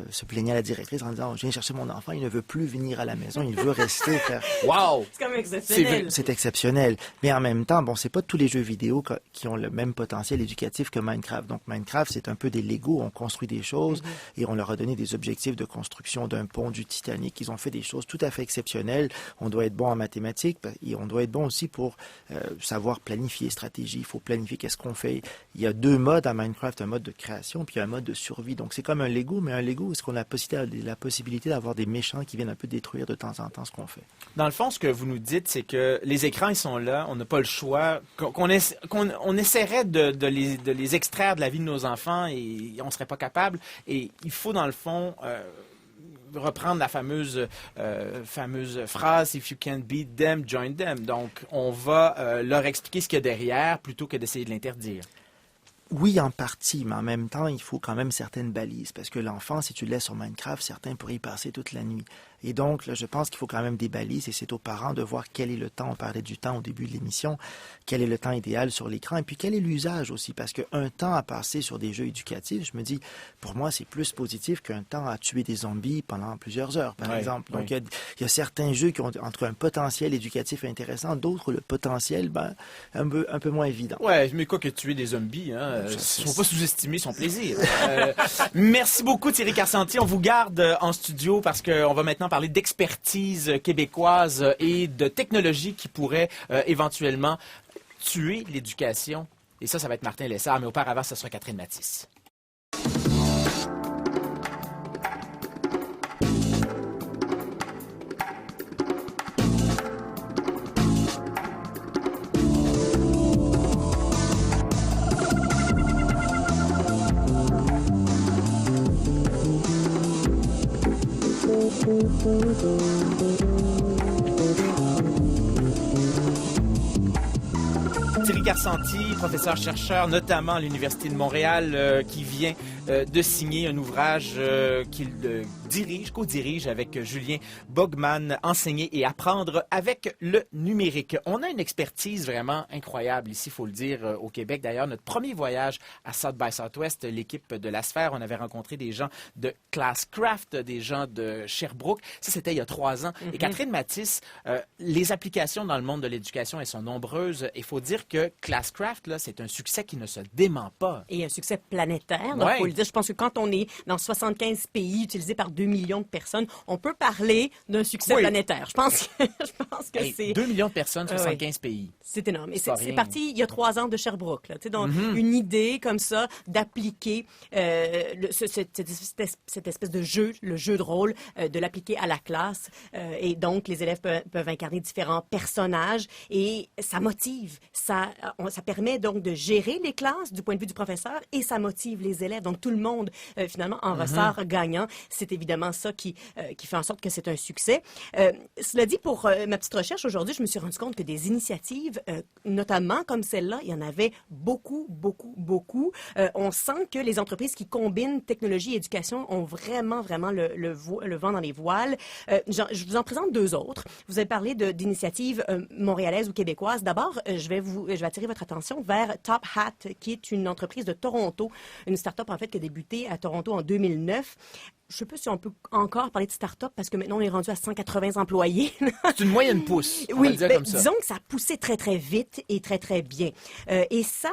se plaignaient à la directrice en disant « Je viens chercher mon enfant, il ne veut plus venir à la maison, il veut rester faire... » Wow! C'est comme exceptionnel. C'est exceptionnel. Mais en même temps, bon, c'est pas tous les jeux vidéo qui ont le même potentiel éducatif que Minecraft. Donc, Minecraft, c'est un peu des Legos. On construit des choses et on leur a donné des objectifs de construction d'un pont du Titanic. Ils ont fait des choses tout à fait exceptionnelles. On doit être bon en mathématiques et on doit être bon aussi pour savoir planifier stratégie. Il faut planifier qu'est-ce qu'on fait. Il y a 2 modes à Minecraft, un mode de création puis un mode de survie. Donc, c'est comme un Lego, mais un Lego, est-ce qu'on a la possibilité d'avoir des méchants qui viennent un peu détruire de temps en temps ce qu'on fait? Dans le fond, ce que vous nous dites, c'est que les écrans, ils sont là, on n'a pas le choix, on essaierait de les extraire de la vie de nos enfants et on ne serait pas capable. Et il faut, dans le fond, reprendre la fameuse phrase « If you can't beat them, join them ». Donc, on va leur expliquer ce qu'il y a derrière plutôt que d'essayer de l'interdire. Oui, en partie, mais en même temps, il faut quand même certaines balises. Parce que l'enfant, si tu le laisses sur Minecraft, certains pourraient y passer toute la nuit. Et donc, là, je pense qu'il faut quand même des balises et c'est aux parents de voir quel est le temps. On parlait du temps au début de l'émission. Quel est le temps idéal sur l'écran et puis quel est l'usage aussi. Parce qu'un temps à passer sur des jeux éducatifs, je me dis, pour moi, c'est plus positif qu'un temps à tuer des zombies pendant plusieurs heures, par exemple. Donc, il y a certains jeux qui ont entre un potentiel éducatif intéressant, d'autres, le potentiel, un peu moins évident. Ouais, mais quoi que tuer des zombies, hein, il ne faut pas sous-estimer son plaisir. Merci beaucoup, Thierry Carcenti. On vous garde en studio parce qu'on va maintenant parler d'expertise québécoise et de technologie qui pourrait éventuellement tuer l'éducation. Et ça va être Martin Lessard, mais auparavant, ce sera Catherine Matisse. Thierry Carcenti, professeur-chercheur, notamment à l'Université de Montréal, qui vient de signer un ouvrage qu'il co-dirige avec Julien Bogman, Enseigner et apprendre avec le numérique. On a une expertise vraiment incroyable ici, il faut le dire, au Québec. D'ailleurs, notre premier voyage à South by Southwest, l'équipe de La Sphère, on avait rencontré des gens de Classcraft, des gens de Sherbrooke. Ça, c'était il y a 3 ans. Et Catherine Matisse, les applications dans le monde de l'éducation, elles sont nombreuses. Il faut dire que Classcraft, là, c'est un succès qui ne se dément pas. Et un succès planétaire. Donc, faut le dire, je pense que quand on est dans 75 pays utilisés par 2 millions de personnes, on peut parler d'un succès planétaire. Je pense que c'est... 2 millions de personnes, 75 pays. C'est énorme. Et c'est parti il y a 3 ans de Sherbrooke. Là. Donc, une idée comme ça d'appliquer cette espèce de jeu, le jeu de rôle, de l'appliquer à la classe. Et donc, les élèves peuvent incarner différents personnages et ça motive. Ça permet donc de gérer les classes du point de vue du professeur et ça motive les élèves. Donc, tout le monde, finalement, en ressort gagnant. C'est évidemment ça qui fait en sorte que c'est un succès. Cela dit, pour ma petite recherche aujourd'hui, je me suis rendu compte que des initiatives, notamment comme celle-là, il y en avait beaucoup. On sent que les entreprises qui combinent technologie et éducation ont vraiment le vent dans les voiles. Je vous en présente 2 autres. Vous avez parlé d'initiatives montréalaises ou québécoises. D'abord, je vais attirer votre attention vers Top Hat, qui est une entreprise de Toronto, une start-up en fait qui a débuté à Toronto en 2009. Je ne sais pas si on peut encore parler de start-up parce que maintenant, on est rendu à 180 employés. C'est une moyenne pousse, on va le dire comme ça. Disons que ça a poussé très vite et très bien. Et ça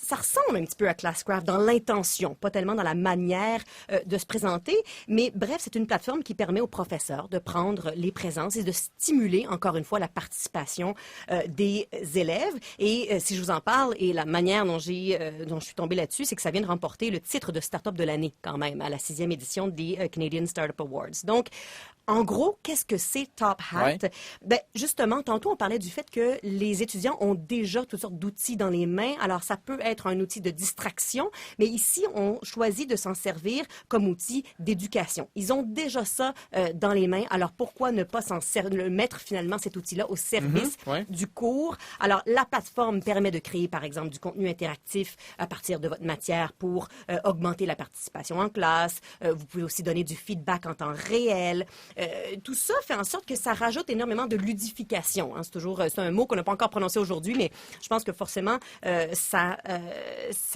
ressemble un petit peu à Classcraft dans l'intention, pas tellement dans la manière de se présenter. Mais bref, c'est une plateforme qui permet aux professeurs de prendre les présences et de stimuler, encore une fois, la participation des élèves. Et si je vous en parle, et la manière dont je suis tombée là-dessus, c'est que ça vient de remporter le titre de start-up de l'année, quand même, à la 6e édition des les Canadian Startup Awards. Donc, en gros, qu'est-ce que c'est Top Hat? Ouais. Ben, justement, tantôt, on parlait du fait que les étudiants ont déjà toutes sortes d'outils dans les mains. Alors, ça peut être un outil de distraction, mais ici, on choisit de s'en servir comme outil d'éducation. Ils ont déjà ça dans les mains. Alors, pourquoi ne pas mettre finalement cet outil-là au service du cours? Alors, la plateforme permet de créer, par exemple, du contenu interactif à partir de votre matière pour augmenter la participation en classe. Vous pouvez aussi donner du feedback en temps réel. Tout ça fait en sorte que ça rajoute énormément de ludification. Hein. C'est un mot qu'on n'a pas encore prononcé aujourd'hui, mais je pense que forcément, ça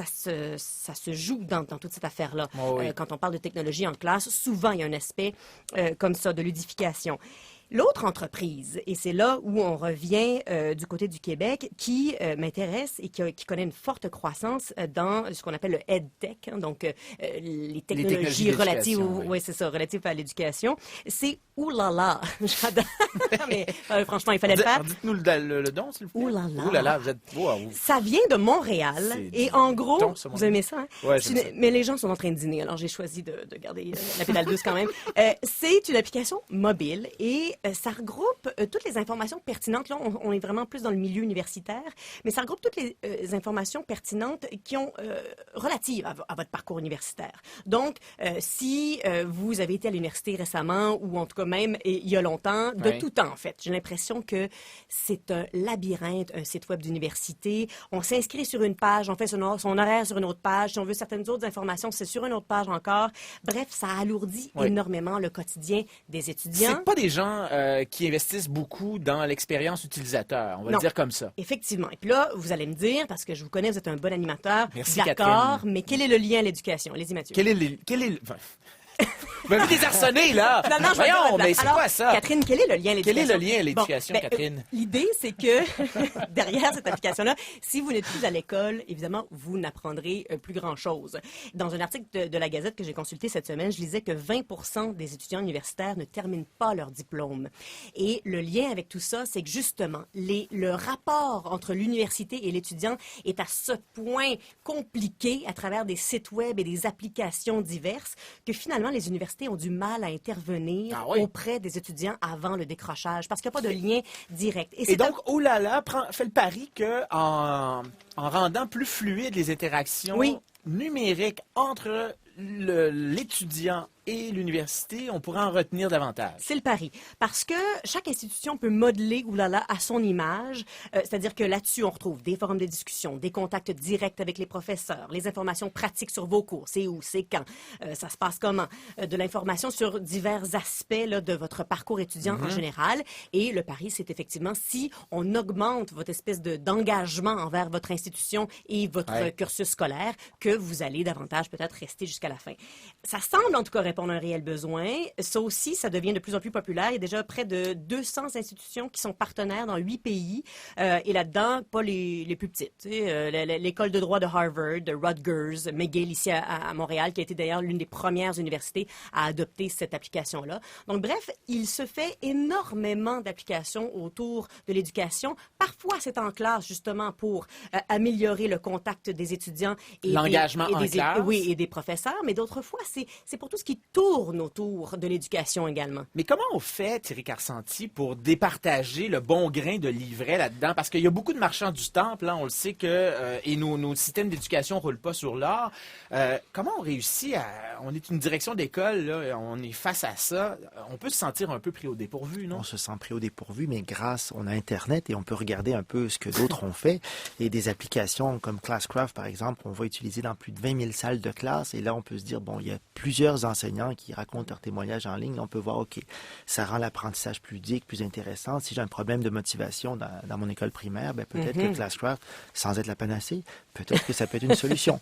se joue dans toute cette affaire-là. Oh oui. Quand on parle de technologie en classe, souvent, il y a un aspect comme ça de ludification. L'autre entreprise, et c'est là où on revient du côté du Québec, qui m'intéresse et qui connaît une forte croissance dans ce qu'on appelle le EdTech, hein, donc les technologies relatives, relatives à l'éducation, c'est Oulala. J'adore. Mais franchement, il fallait le faire. Dites-nous le don, s'il vous plaît. Oulala. Oulala, vous êtes... Wow. Ça vient de Montréal. Et en gros, vous aimez ça, hein? Ouais, j'aime ça. Mais les gens sont en train de dîner, alors j'ai choisi de garder la pédale douce quand même. C'est une application mobile et ça regroupe toutes les informations pertinentes. Là, on est vraiment plus dans le milieu universitaire, mais ça regroupe toutes les informations pertinentes qui ont relatives à votre parcours universitaire. Donc, si vous avez été à l'université récemment ou en tout cas même il y a longtemps, de tout temps en fait, j'ai l'impression que c'est un labyrinthe, un site web d'université. On s'inscrit sur une page, on fait son horaire sur une autre page. Si on veut certaines autres informations, c'est sur une autre page encore. Bref, ça alourdit énormément le quotidien des étudiants. C'est pas des gens qui investissent beaucoup dans l'expérience utilisateur, on va le dire comme ça. Effectivement. Et puis là, vous allez me dire, parce que je vous connais, vous êtes un bon animateur. Merci, d'accord, Catherine. mais quel est le lien à l'éducation? Allez-y, Mathieu. Vous m'avez désarçonné, là! Non, je Voyons, mais c'est quoi ça? Catherine, quel est le lien à l'éducation? Quel est le lien à l'éducation, Catherine? L'idée, c'est que derrière cette application-là, si vous n'êtes plus à l'école, évidemment, vous n'apprendrez plus grand-chose. Dans un article de la Gazette que j'ai consulté cette semaine, je lisais que 20% des étudiants universitaires ne terminent pas leur diplôme. Et le lien avec tout ça, c'est que justement, le rapport entre l'université et l'étudiant est à ce point compliqué à travers des sites web et des applications diverses que finalement, les universités ont du mal à intervenir auprès des étudiants avant le décrochage parce qu'il n'y a pas de lien direct. Et donc, Oulala fait le pari qu'en rendant plus fluides les interactions numériques entre l'étudiant et l'université, on pourrait en retenir davantage. C'est le pari. Parce que chaque institution peut modeler Oulala à son image. C'est-à-dire que là-dessus, on retrouve des forums de discussion, des contacts directs avec les professeurs, les informations pratiques sur vos cours, c'est où, c'est quand, ça se passe comment, de l'information sur divers aspects là, de votre parcours étudiant en général. Et le pari, c'est effectivement si on augmente votre espèce d'engagement envers votre institution et votre cursus scolaire, que vous allez davantage peut-être rester jusqu'à la fin. Ça semble en tout cas répondre à un réel besoin. Ça aussi, ça devient de plus en plus populaire. Il y a déjà près de 200 institutions qui sont partenaires dans 8 pays. Et là-dedans, pas les plus petites. L'école de droit de Harvard, de Rutgers, McGill ici à Montréal, qui a été d'ailleurs l'une des premières universités à adopter cette application-là. Donc bref, il se fait énormément d'applications autour de l'éducation. Parfois, c'est en classe justement pour améliorer le contact des étudiants et l'engagement en classe. Oui, et des professeurs. Mais d'autres fois, c'est pour tout ce qui tourne autour de l'éducation également. Mais comment on fait, Thierry Carcenti, pour départager le bon grain de livret là-dedans? Parce qu'il y a beaucoup de marchands du temple, hein, on le sait que, et nos systèmes d'éducation ne roulent pas sur l'or. Comment on réussit on est une direction d'école, là, on est face à ça. On peut se sentir un peu pris au dépourvu, non? On se sent pris au dépourvu, mais on a Internet et on peut regarder un peu ce que d'autres ont fait. Et des applications comme Classcraft, par exemple, on va utiliser dans plus de 20 000 salles de classe. Et là, on peut se dire, bon, il y a plusieurs enseignants qui racontent leurs témoignages en ligne. On peut voir, OK, ça rend l'apprentissage plus ludique, plus intéressant. Si j'ai un problème de motivation dans mon école primaire, ben peut-être que Classcraft, sans être la panacée, peut-être que ça peut être une solution.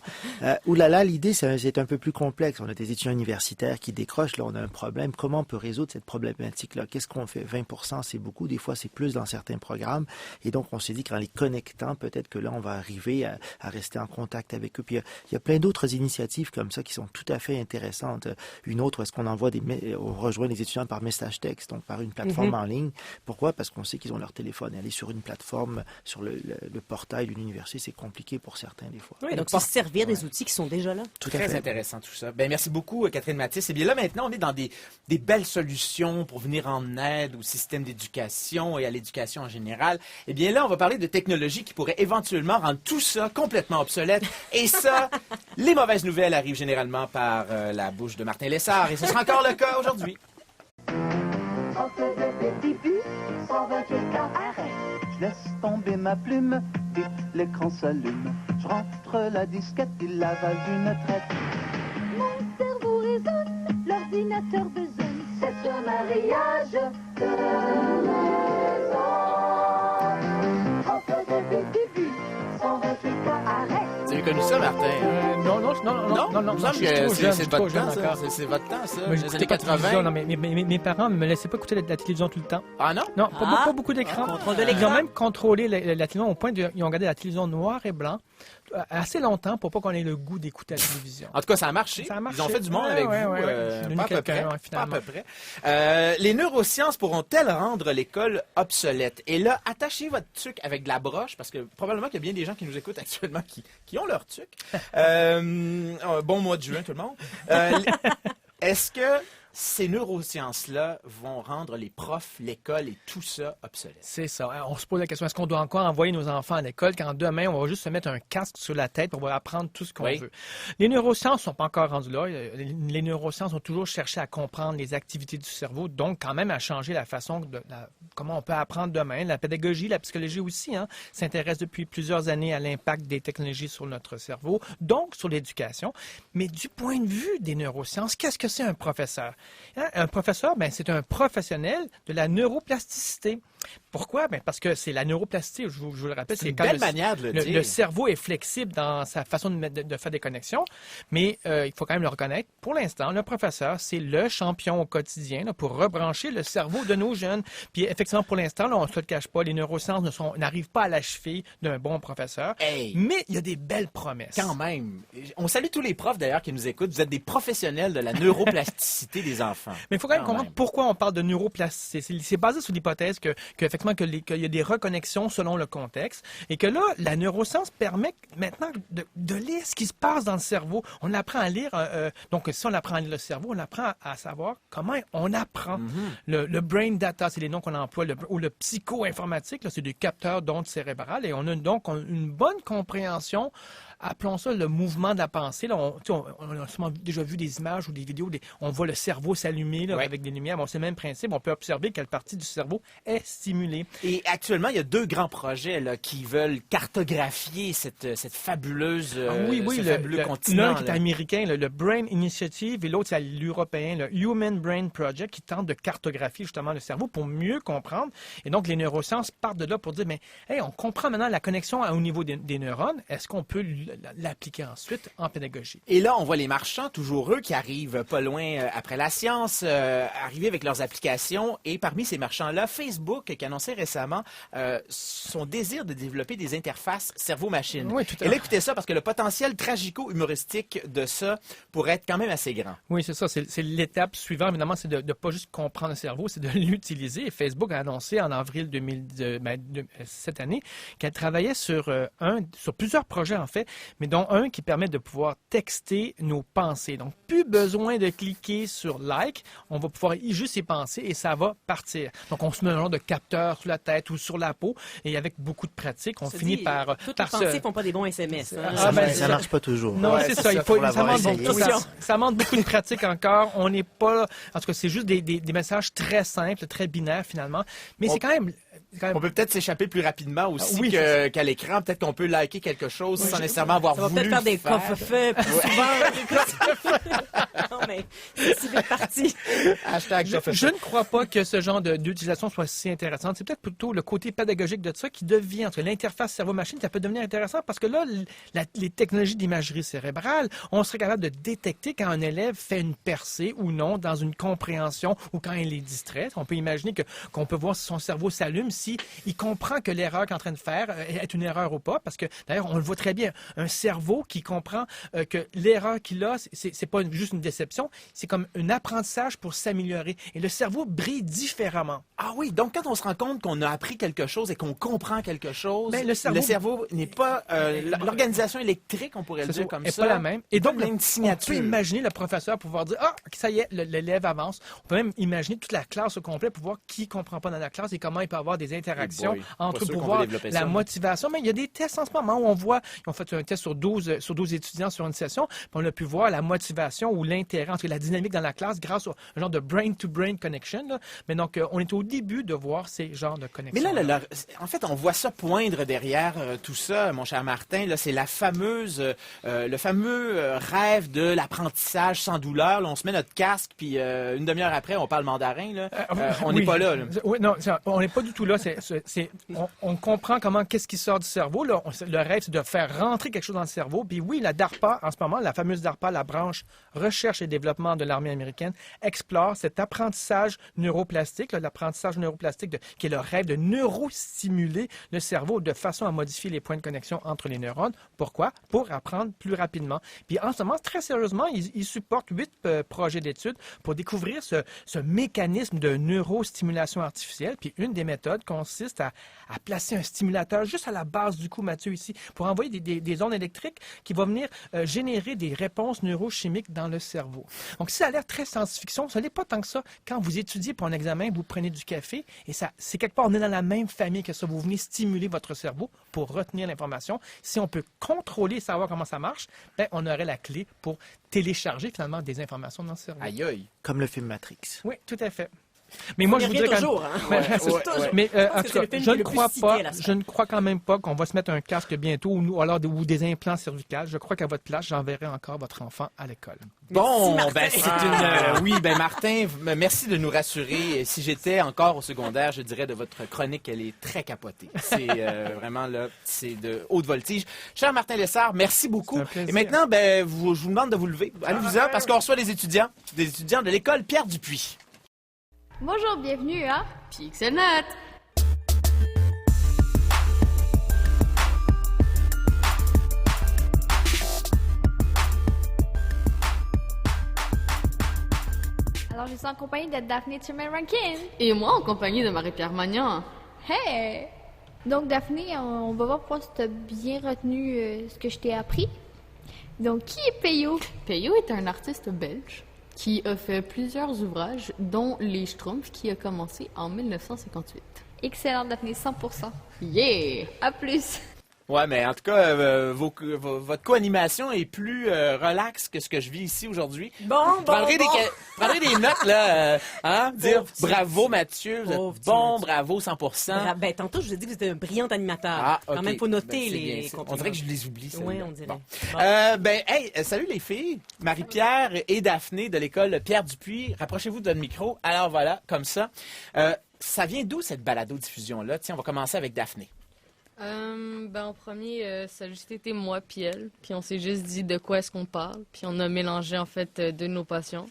Oulala, l'idée, c'est un peu plus complexe. On a des étudiants universitaires qui décrochent. Là, on a un problème. Comment on peut résoudre cette problématique-là? Qu'est-ce qu'on fait? 20%, c'est beaucoup. Des fois, c'est plus dans certains programmes. Et donc, on s'est dit qu'en les connectant, peut-être que là, on va arriver à rester en contact avec eux. Puis, il y a plein d'autres initiatives comme ça qui sont tout à fait intéressantes. Une autre, est-ce qu'on on rejoint les étudiants par message texte, donc par une plateforme en ligne. Pourquoi? Parce qu'on sait qu'ils ont leur téléphone. Aller sur une plateforme, sur le portail d'une université, c'est compliqué pour certains, des fois. Oui, donc se servir des outils qui sont déjà là. Tout à Très fait. intéressant tout ça. Ben, merci beaucoup, Catherine Mathis. Et bien là, maintenant, on est dans des belles solutions pour venir en aide au système d'éducation et à l'éducation en général. Et bien là, on va parler de technologies qui pourraient éventuellement rendre tout ça complètement obsolète. Et ça, les mauvaises nouvelles arrivent généralement par la bouche de Martin Lessard. Et ce sera encore le cas aujourd'hui. On faisait des débuts, 120 quelqu'un arrête. Je laisse tomber ma plume, vite l'écran s'allume. Je rentre la disquette, il l'avale d'une traite. Mon cerveau résonne, l'ordinateur besogne. C'est un mariage de maison. On faisait des débuts, 120 quelqu'un arrête. Tu as connu ça, Martin? Non, Je je suis c'est trop votre jeune temps, ça. encore. C'est votre temps, ça. Moi, Les j'écoutais années pas de télévision. 80. Non, mais mes parents ne me laissaient pas écouter la télévision tout le temps. Ah non? Non, pas beaucoup d'écran. Contrôle de Ils l'écran. ont même contrôlé la télévision au point ils ont gardé la télévision noir et blanc assez longtemps pour pas qu'on ait le goût d'écouter la télévision. En tout cas, ça a marché. Ça a marché. Ils ont fait du monde Ouais, avec ouais, vous. ouais, ouais. C'est devenu Pas à peu quelqu'un, près. ouais, Pas à finalement. peu près. Les neurosciences pourront-elles rendre l'école obsolète? Et là, attachez votre tuque avec de la broche, parce que probablement qu'il y a bien des gens qui nous écoutent actuellement qui ont leur tuque. Bon mois de juin, tout le monde. Est-ce que ces neurosciences-là vont rendre les profs, l'école et tout ça obsolète? C'est ça. On se pose la question, est-ce qu'on doit encore envoyer nos enfants à l'école quand demain, on va juste se mettre un casque sur la tête pour apprendre tout ce qu'on veut? Les neurosciences ne sont pas encore rendues là. Les neurosciences ont toujours cherché à comprendre les activités du cerveau, donc quand même à changer la façon comment on peut apprendre demain. La pédagogie, la psychologie aussi, s'intéresse depuis plusieurs années à l'impact des technologies sur notre cerveau, donc sur l'éducation. Mais du point de vue des neurosciences, qu'est-ce que c'est un professeur? Un professeur, c'est un professionnel de la neuroplasticité. Pourquoi? Parce que c'est la neuroplasticité, je vous le rappelle. C'est une belle manière de le dire. Le cerveau est flexible dans sa façon de faire des connexions, mais il faut quand même le reconnaître. Pour l'instant, le professeur, c'est le champion au quotidien pour rebrancher le cerveau de nos jeunes. Puis effectivement, pour l'instant, on ne se le cache pas, les neurosciences n'arrivent pas à la cheville d'un bon professeur, mais il y a des belles promesses. Quand même. On salue tous les profs, d'ailleurs, qui nous écoutent. Vous êtes des professionnels de la neuroplasticité des enfants. Mais il faut quand même comprendre pourquoi on parle de neuroplasticité. C'est basé sur l'hypothèse qu'effectivement, qu'il y a des reconnexions selon le contexte et que là, la neuroscience permet maintenant de lire ce qui se passe dans le cerveau. On apprend à lire, donc si on apprend à lire le cerveau, on apprend à savoir comment on apprend. Le brain data, c'est les noms qu'on emploie, ou le psycho-informatique, c'est des capteurs d'ondes cérébrales et on a donc une bonne compréhension. Appelons ça le mouvement de la pensée. Là, on a sûrement déjà vu des images ou des vidéos, on voit le cerveau s'allumer avec des lumières. Bon, c'est le même principe. On peut observer quelle partie du cerveau est stimulée. Et actuellement, il y a 2 grands projets qui veulent cartographier cette fabuleuse ce fabuleux continent. L'un qui est américain, le Brain Initiative, et l'autre, c'est l'européen, le Human Brain Project, qui tente de cartographier justement le cerveau pour mieux comprendre. Et donc, les neurosciences partent de là pour dire, on comprend maintenant la connexion au niveau des neurones. Est-ce qu'on peut l'appliquer ensuite en pédagogie? Et là, on voit les marchands, toujours eux, qui arrivent pas loin après la science, arriver avec leurs applications. Et parmi ces marchands-là, Facebook, qui annonçait récemment son désir de développer des interfaces cerveau-machine. Oui, tout à Et là, écoutez ça, parce que le potentiel tragico-humoristique de ça pourrait être quand même assez grand. Oui, c'est ça. C'est l'étape suivante, évidemment, c'est de ne pas juste comprendre le cerveau, c'est de l'utiliser. Et Facebook a annoncé en avril cette année qu'elle travaillait sur plusieurs projets, en fait, mais dont un qui permet de pouvoir texter nos pensées. Donc, plus besoin de cliquer sur « like », on va pouvoir juste y penser et ça va partir. Donc, on se met un genre de capteur sur la tête ou sur la peau et avec beaucoup de pratique, on finit par... Toutes les pensées ne font pas des bons SMS. Ça marche pas toujours. Non, c'est ça. Ça manque beaucoup de pratique encore. On n'est pas... En tout cas, c'est juste des messages très simples, très binaires finalement. Mais c'est quand même... On peut peut-être s'échapper plus rapidement aussi qu'à l'écran. Peut-être qu'on peut liker quelque chose sans nécessairement avoir voulu. Ça va peut-être faire des coffres-feux plus souvent. Non, mais c'est bien parti. Hashtag je ne crois pas que ce genre d'utilisation soit si intéressante. C'est peut-être plutôt le côté pédagogique de ça qui devient, entre l'interface cerveau-machine, ça peut devenir intéressant parce que là, les technologies d'imagerie cérébrale, on serait capable de détecter quand un élève fait une percée ou non dans une compréhension ou quand il est distrait. On peut imaginer qu'on peut voir si son cerveau s'allume si il comprend que l'erreur qu'il est en train de faire est une erreur ou pas, parce que d'ailleurs, on le voit très bien, un cerveau qui comprend que l'erreur qu'il a, c'est pas juste une déception, c'est comme un apprentissage pour s'améliorer. Et le cerveau brille différemment. Ah oui, donc quand on se rend compte qu'on a appris quelque chose et qu'on comprend quelque chose, ben, le cerveau n'est pas... l'organisation électrique, on pourrait le dire comme ça, n'est pas la même. Et donc, même signature. On peut imaginer le professeur pouvoir dire « Ah, ça y est, l'élève avance ». On peut même imaginer toute la classe au complet pour voir qui ne comprend pas dans la classe et comment il peut avoir des interactions entre eux pour voir la motivation. Mais il y a des tests en ce moment où on voit, ils ont fait un test sur 12 étudiants sur une session, puis on a pu voir la motivation ou l'intérêt, entre la dynamique dans la classe grâce au genre de brain-to-brain connection. Là. Mais donc, on est au début de voir ces genres de connexions. Mais là, en fait, on voit ça poindre derrière tout ça, mon cher Martin. Là, c'est le fameux rêve de l'apprentissage sans douleur. Là, on se met notre casque, puis une demi-heure après, on parle mandarin. Là. On n'est pas là. Oui, non, on n'est pas du tout là. On comprend qu'est-ce qui sort du cerveau. Là. Le rêve, c'est de faire rentrer quelque chose dans le cerveau. Puis oui, la DARPA, en ce moment, la fameuse DARPA, la branche recherche et développement de l'armée américaine, explore cet apprentissage neuroplastique, l'apprentissage neuroplastique qui est le rêve de neurostimuler le cerveau de façon à modifier les points de connexion entre les neurones. Pourquoi? Pour apprendre plus rapidement. Puis en ce moment, très sérieusement, ils supportent 8 projets d'études pour découvrir ce mécanisme de neurostimulation artificielle. Puis une des méthodes consiste à placer un stimulateur juste à la base du cou, Mathieu, ici, pour envoyer des ondes électriques qui vont venir générer des réponses neurochimiques dans le cerveau. Donc, si ça a l'air très science-fiction, ce n'est pas tant que ça. Quand vous étudiez pour un examen, vous prenez du café et c'est quelque part, on est dans la même famille que ça. Vous venez stimuler votre cerveau pour retenir l'information. Si on peut contrôler et savoir comment ça marche, ben, on aurait la clé pour télécharger finalement des informations dans le cerveau. Aïe aïe. Comme le film Matrix. Oui, tout à fait. Mais moi, je vous dirais toujours, mais en tout cas, je ne crois quand même pas qu'on va se mettre un casque bientôt ou des implants cervicales. Je crois qu'à votre place, j'enverrai encore votre enfant à l'école. Bon, ben c'est oui, ben Martin, merci de nous rassurer. Si j'étais encore au secondaire, je dirais de votre chronique qu'elle est très capotée. C'est vraiment là, c'est de haute voltige. Cher Martin Lessard, merci beaucoup. Et maintenant, ben je vous demande de vous lever. Allez-vous-en parce qu'on reçoit des étudiants de l'école Pierre Dupuis. Bonjour, bienvenue à Pixelnet. Alors, je suis en compagnie de Daphné Turman-Rankin. Et moi, en compagnie de Marie-Pierre Magnan. Hey! Donc, Daphné, on va voir pourquoi tu as bien retenu ce que je t'ai appris. Donc, qui est Peyo? Peyo est un artiste belge qui a fait plusieurs ouvrages, dont Les Schtroumpfs, qui a commencé en 1958. Excellent, Daphné, 100%. Yeah! À plus! Ouais, mais en tout cas, votre co-animation est plus relaxe que ce que je vis ici aujourd'hui. Prendrez des notes, là, dire bravo Mathieu, vous êtes bon, bravo 100%. Ben, tantôt, je vous ai dit que vous étiez un brillant animateur. Okay. Quand même, il faut noter les compliments. On dirait que je les oublie, ça. Oui, on dirait. Bon. Salut les filles, Marie-Pierre et Daphné de l'école Pierre Dupuis. Rapprochez-vous de votre micro. Alors voilà, comme ça. Ça vient d'où cette balado-diffusion-là? Tiens, on va commencer avec Daphné. En premier, ça a juste été moi puis elle. Puis on s'est juste dit de quoi est-ce qu'on parle. Puis on a mélangé en fait de nos passions.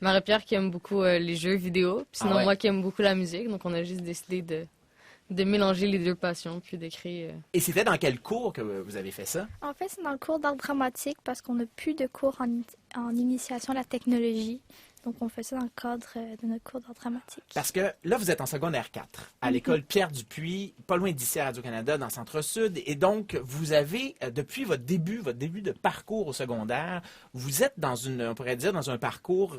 Marie-Pierre qui aime beaucoup les jeux vidéo. Puis sinon moi qui aime beaucoup la musique. Donc on a juste décidé de mélanger les deux passions puis d'écrire. Et c'était dans quel cours que vous avez fait ça? En fait, c'est dans le cours d'art dramatique parce qu'on n'a plus de cours en initiation à la technologie. Donc, on fait ça dans le cadre de notre cours d'art dramatique. Parce que là, vous êtes en secondaire 4, à l'école Pierre Dupuis, pas loin d'ici à Radio-Canada, dans le Centre-Sud. Et donc, vous avez, depuis votre début de parcours au secondaire, vous êtes on pourrait dire, dans un parcours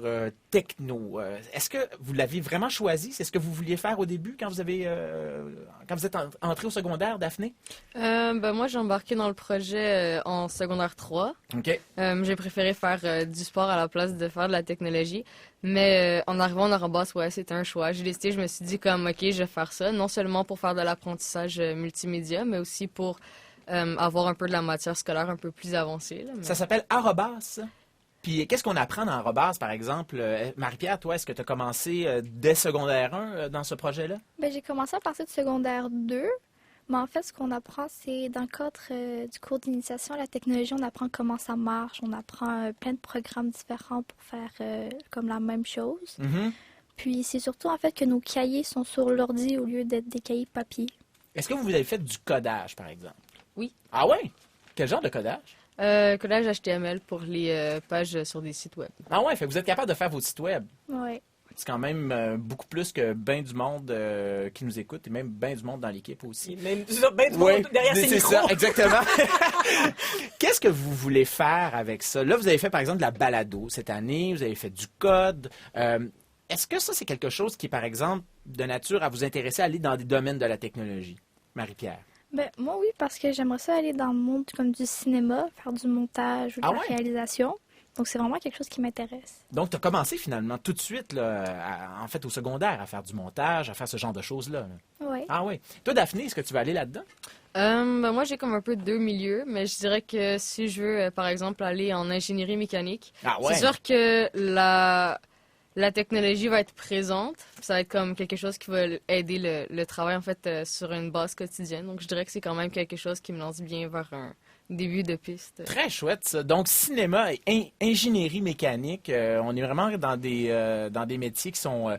techno. Est-ce que vous l'aviez vraiment choisi? C'est ce que vous vouliez faire au début quand vous êtes entré au secondaire, Daphné? Moi, j'ai embarqué dans le projet en secondaire 3. OK. J'ai préféré faire du sport à la place de faire de la technologie. Mais en arrivant en Arabas, c'était un choix. J'ai décidé, je me suis dit OK, je vais faire ça, non seulement pour faire de l'apprentissage multimédia, mais aussi pour avoir un peu de la matière scolaire un peu plus avancée. Là, mais... Ça s'appelle Arabas. Puis qu'est-ce qu'on apprend dans Arabas, par exemple? Marie-Pierre, toi, est-ce que tu as commencé dès secondaire 1 dans ce projet-là? J'ai commencé à partir de secondaire 2. Mais en fait, ce qu'on apprend, c'est dans le cadre du cours d'initiation à la technologie, on apprend comment ça marche, on apprend plein de programmes différents pour faire comme la même chose. Mm-hmm. Puis c'est surtout en fait que nos cahiers sont sur l'ordi au lieu d'être des cahiers papier. Est-ce que vous avez fait du codage, par exemple? Oui. Ah ouais? Quel genre de codage? Codage HTML pour les pages sur des sites web. Ah ouais, fait que vous êtes capable de faire vos sites web. Ouais. C'est quand même beaucoup plus que bien du monde qui nous écoute et même bien du monde dans l'équipe aussi. Même ben du monde derrière ces micros. C'est ça, exactement. Qu'est-ce que vous voulez faire avec ça? Là, vous avez fait, par exemple, de la balado cette année. Vous avez fait du code. Est-ce que ça, c'est quelque chose qui est, par exemple, de nature à vous intéresser à aller dans des domaines de la technologie? Marie-Pierre. Ben, moi, oui, parce que j'aimerais ça aller dans le monde comme du cinéma, faire du montage ou de la réalisation. Donc, c'est vraiment quelque chose qui m'intéresse. Donc, tu as commencé finalement tout de suite, là, en fait, au secondaire, à faire du montage, à faire ce genre de choses-là. Oui. Ah oui. Toi, Daphné, est-ce que tu vas aller là-dedans? Moi, j'ai comme un peu deux milieux, mais je dirais que si je veux, par exemple, aller en ingénierie mécanique, c'est sûr que la technologie va être présente. Ça va être comme quelque chose qui va aider le travail, en fait, sur une base quotidienne. Donc, je dirais que c'est quand même quelque chose qui me lance bien vers un début de piste. Très chouette, ça. Donc, cinéma et ingénierie mécanique, on est vraiment dans des métiers qui sont,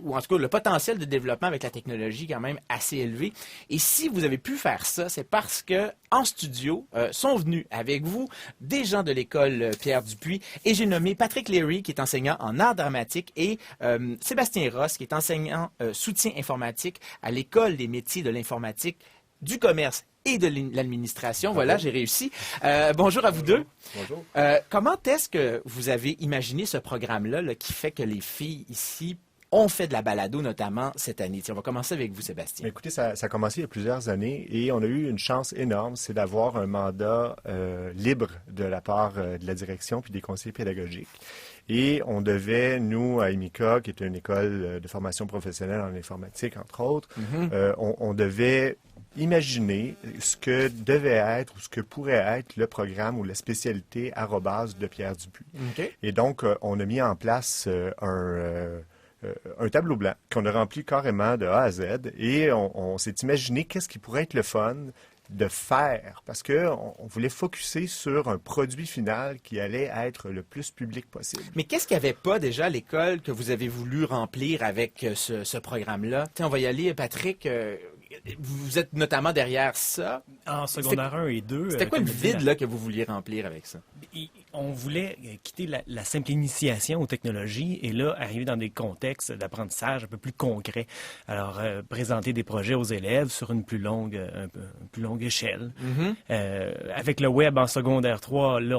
ou en tout cas, le potentiel de développement avec la technologie est quand même assez élevé. Et si vous avez pu faire ça, c'est parce que en studio sont venus avec vous des gens de l'école Pierre Dupuis, et j'ai nommé Patrick Leary, qui est enseignant en art dramatique, et Sébastien Ross, qui est enseignant soutien informatique à l'école des métiers de l'informatique, du commerce et de l'administration. Voilà, j'ai réussi. Bonjour à vous deux. Bonjour. Comment est-ce que vous avez imaginé ce programme-là là, qui fait que les filles ici ont fait de la balado, notamment cette année? Tiens, on va commencer avec vous, Sébastien. Écoutez, ça a commencé il y a plusieurs années et on a eu une chance énorme, c'est d'avoir un mandat libre de la part de la direction puis des conseillers pédagogiques. Et on devait, nous, à EMICA, qui est une école de formation professionnelle en informatique, entre autres, on devait imaginer ce que devait être ou ce que pourrait être le programme ou la spécialité arrobase de Pierre Dupuis. Okay. Et donc, on a mis en place un tableau blanc qu'on a rempli carrément de A à Z et on s'est imaginé qu'est-ce qui pourrait être le fun de faire parce qu'on voulait focusser sur un produit final qui allait être le plus public possible. Mais qu'est-ce qu'il n'y avait pas déjà à l'école que vous avez voulu remplir avec ce programme-là? Tiens, on va y aller, Patrick. Vous êtes notamment derrière ça. En secondaire 1 et 2. C'était quoi le vide là, que vous vouliez remplir avec ça? On voulait quitter la simple initiation aux technologies et là, arriver dans des contextes d'apprentissage un peu plus concrets. Alors, présenter des projets aux élèves sur une plus longue échelle. Avec le web en secondaire 3, là,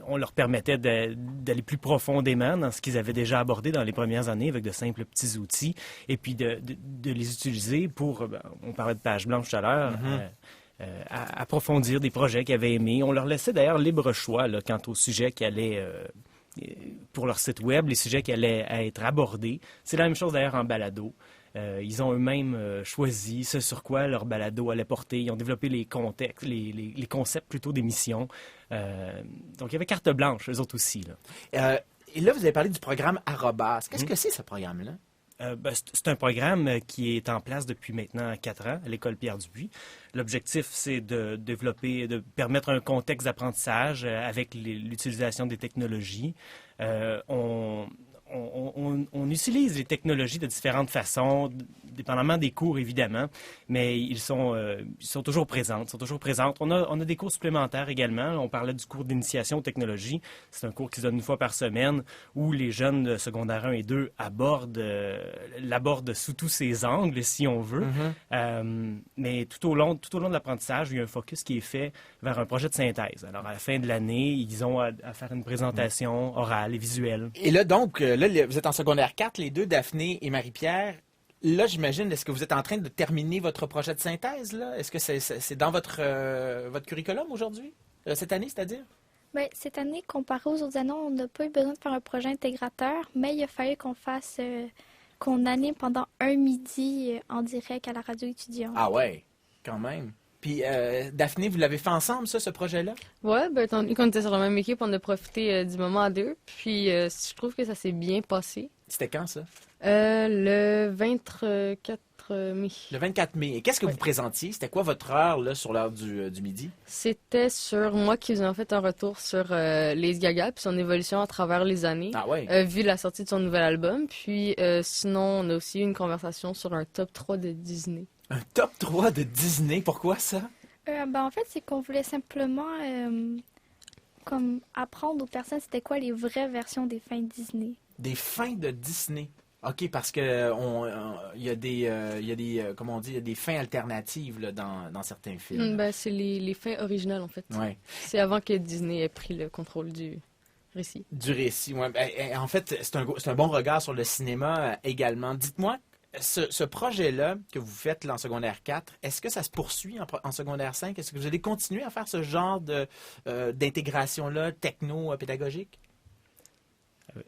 on leur permettait d'aller plus profondément dans ce qu'ils avaient déjà abordé dans les premières années avec de simples petits outils et puis de les utiliser pour... on parlait de page blanche tout à l'heure. Approfondir des projets qu'ils avaient aimés. On leur laissait d'ailleurs libre choix là, quant aux sujets qui allaient, pour leur site web, les sujets qui allaient être abordés. C'est la même chose d'ailleurs en balado. Ils ont eux-mêmes choisi ce sur quoi leur balado allait porter. Ils ont développé les contextes, les concepts plutôt d'émissions. Donc il y avait carte blanche, eux autres aussi. Là. Et là, vous avez parlé du programme Arobase. Qu'est-ce que c'est ce programme-là? C'est un programme qui est en place depuis maintenant 4 ans à l'école Pierre Dupuis. L'objectif, c'est de développer, de permettre un contexte d'apprentissage avec l'utilisation des technologies. On utilise les technologies de différentes façons, dépendamment des cours, évidemment, mais ils sont toujours présentes. On a des cours supplémentaires également. On parlait du cours d'initiation aux technologies. C'est un cours qui se donne une fois par semaine où les jeunes de secondaire 1 et 2 l'abordent sous tous ses angles, si on veut. Mais tout au long de l'apprentissage, il y a un focus qui est fait vers un projet de synthèse. Alors, à la fin de l'année, ils ont à faire une présentation orale et visuelle. Et là, donc, vous êtes en secondaire 4, les deux, Daphné et Marie-Pierre. Là, j'imagine, est-ce que vous êtes en train de terminer votre projet de synthèse, là? Est-ce que c'est dans votre curriculum aujourd'hui? Cette année, c'est-à-dire? Bien, cette année, comparé aux autres années, on n'a pas eu besoin de faire un projet intégrateur, mais il a fallu qu'on anime pendant un midi en direct à la radio étudiante. Ah ouais, quand même. Puis, Daphné, vous l'avez fait ensemble, ça, ce projet-là? Oui, étant donné qu'on était sur la même équipe, on a profité du moment à deux. Puis, je trouve que ça s'est bien passé. C'était quand, ça? Le 24 24 mai. Le 24 mai. Et qu'est-ce que vous présentiez? C'était quoi votre heure là, sur l'heure du midi? C'était sur moi qui faisais en fait un retour sur Lady Gaga puis son évolution à travers les années. Ah ouais? Vu la sortie de son nouvel album. Puis sinon, on a aussi eu une conversation sur un top 3 de Disney. Un top 3 de Disney? Pourquoi ça? En fait, c'est qu'on voulait simplement comme apprendre aux personnes c'était quoi les vraies versions des fins Disney. Des fins de Disney. OK, parce que il y a des comment on dit, il y a des fins alternatives là, dans certains films. C'est les fins originales, en fait. Ouais. C'est avant que Disney ait pris le contrôle du récit. Du récit, oui. En fait, c'est un bon regard sur le cinéma également. Dites-moi, ce projet-là que vous faites là, en secondaire 4, est-ce que ça se poursuit en secondaire 5? Est-ce que vous allez continuer à faire ce genre d'intégration-là techno-pédagogique?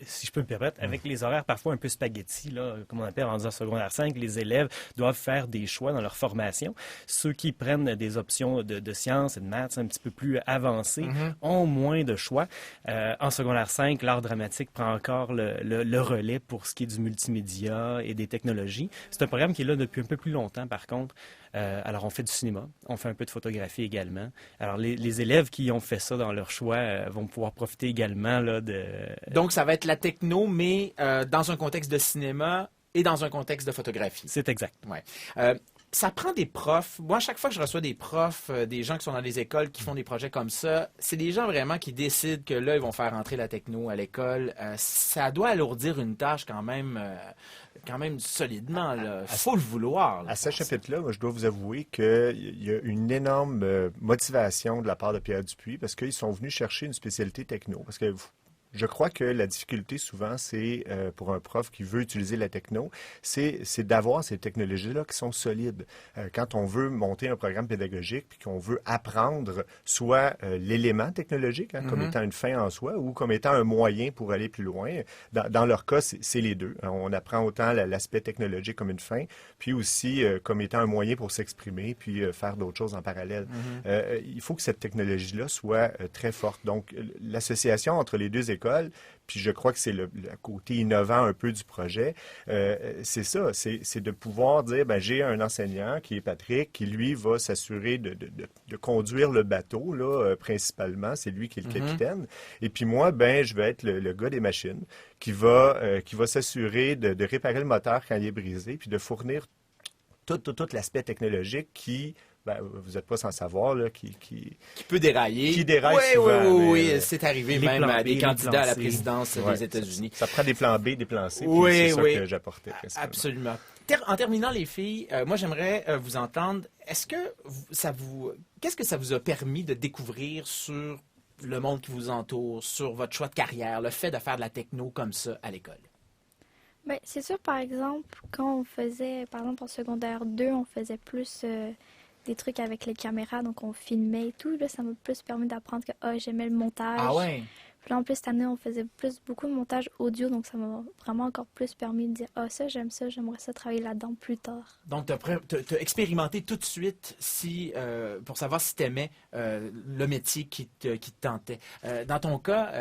Si je peux me permettre, avec les horaires parfois un peu spaghetti, là, comme on appelle en secondaire 5, les élèves doivent faire des choix dans leur formation. Ceux qui prennent des options de sciences et de maths un petit peu plus avancées ont moins de choix. En secondaire 5, l'art dramatique prend encore le relais pour ce qui est du multimédia et des technologies. C'est un programme qui est là depuis un peu plus longtemps, par contre. Alors, on fait du cinéma, on fait un peu de photographie également. Alors, les élèves qui ont fait ça dans leur choix vont pouvoir profiter également là, de... Donc, ça va être la techno, mais dans un contexte de cinéma et dans un contexte de photographie. C'est exact. Ouais. Ça prend des profs. Moi, à chaque fois que je reçois des profs, des gens qui sont dans les écoles, qui font des projets comme ça, c'est des gens vraiment qui décident que là, ils vont faire entrer la techno à l'école. Ça doit alourdir une tâche quand même solidement. Il faut le vouloir. Là, à ce chapitre-là, moi, je dois vous avouer qu'il y a une énorme motivation de la part de Pierre Dupuis parce qu'ils sont venus chercher une spécialité techno. Parce que je crois que la difficulté, souvent, c'est pour un prof qui veut utiliser la techno, c'est d'avoir ces technologies-là qui sont solides. Quand on veut monter un programme pédagogique puis qu'on veut apprendre soit l'élément technologique, comme étant une fin en soi, ou comme étant un moyen pour aller plus loin, dans leur cas, c'est les deux. On apprend autant l'aspect technologique comme une fin, puis aussi comme étant un moyen pour s'exprimer, puis faire d'autres choses en parallèle. Il faut que cette technologie-là soit très forte. Donc, l'association entre les deux écoles, puis je crois que c'est le côté innovant un peu du projet, c'est ça, c'est de pouvoir dire, j'ai un enseignant qui est Patrick, qui lui va s'assurer de conduire le bateau, là, principalement, c'est lui qui est le capitaine, et puis moi, je vais être le gars des machines, qui va s'assurer de réparer le moteur quand il est brisé, puis de fournir tout l'aspect technologique qui... vous n'êtes pas sans savoir, là, qui peut dérailler. Qui déraille souvent. Oui, c'est arrivé même à des candidats à la présidence des États-Unis. Ça prend des plans B, des plans C, puis c'est ça que j'apportais. Absolument. En terminant, les filles, moi, j'aimerais vous entendre. Qu'est-ce que ça vous a permis de découvrir sur le monde qui vous entoure, sur votre choix de carrière, le fait de faire de la techno comme ça à l'école? C'est sûr, par exemple, quand on faisait, par exemple, en secondaire 2, on faisait plus... des trucs avec les caméras, donc on filmait et tout. Là, ça m'a plus permis d'apprendre que j'aimais le montage. Ah ouais? Puis là, en plus, cette année, on faisait beaucoup de montage audio, donc ça m'a vraiment encore plus permis de dire ça, j'aimerais ça travailler là-dedans plus tard. Donc, tu as expérimenté tout de suite pour savoir si tu aimais le métier qui te tentait. Dans ton cas,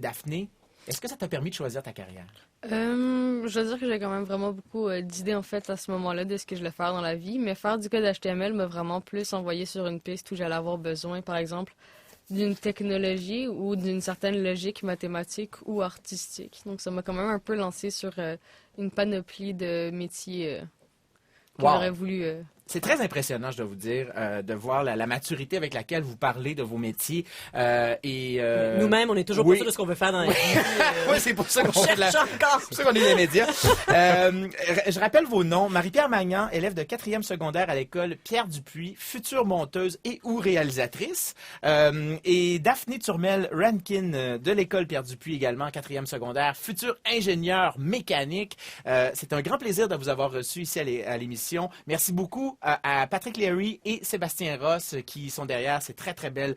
Daphné, est-ce que ça t'a permis de choisir ta carrière? Je veux dire que j'ai quand même vraiment beaucoup d'idées en fait à ce moment-là de ce que je voulais faire dans la vie, mais faire du code HTML m'a vraiment plus envoyé sur une piste où j'allais avoir besoin, par exemple, d'une technologie ou d'une certaine logique mathématique ou artistique. Donc ça m'a quand même un peu lancé sur une panoplie de métiers que j'aurais voulu... C'est très impressionnant, je dois vous dire, de voir la maturité avec laquelle vous parlez de vos métiers. Nous-mêmes, on est toujours pas sûrs de ce qu'on veut faire dans la vie. Oui, c'est pour ça qu'on fait encore. C'est pour ça qu'on est les médias. Je rappelle vos noms. Marie-Pierre Magnan, élève de 4e secondaire à l'école Pierre Dupuis, future monteuse et ou réalisatrice. Et Daphné Turmel-Rankin de l'école Pierre Dupuis également, 4e secondaire, future ingénieure mécanique. C'est un grand plaisir de vous avoir reçu ici à l'émission. Merci beaucoup. à Patrick Léry et Sébastien Ross qui sont derrière ces très, très belles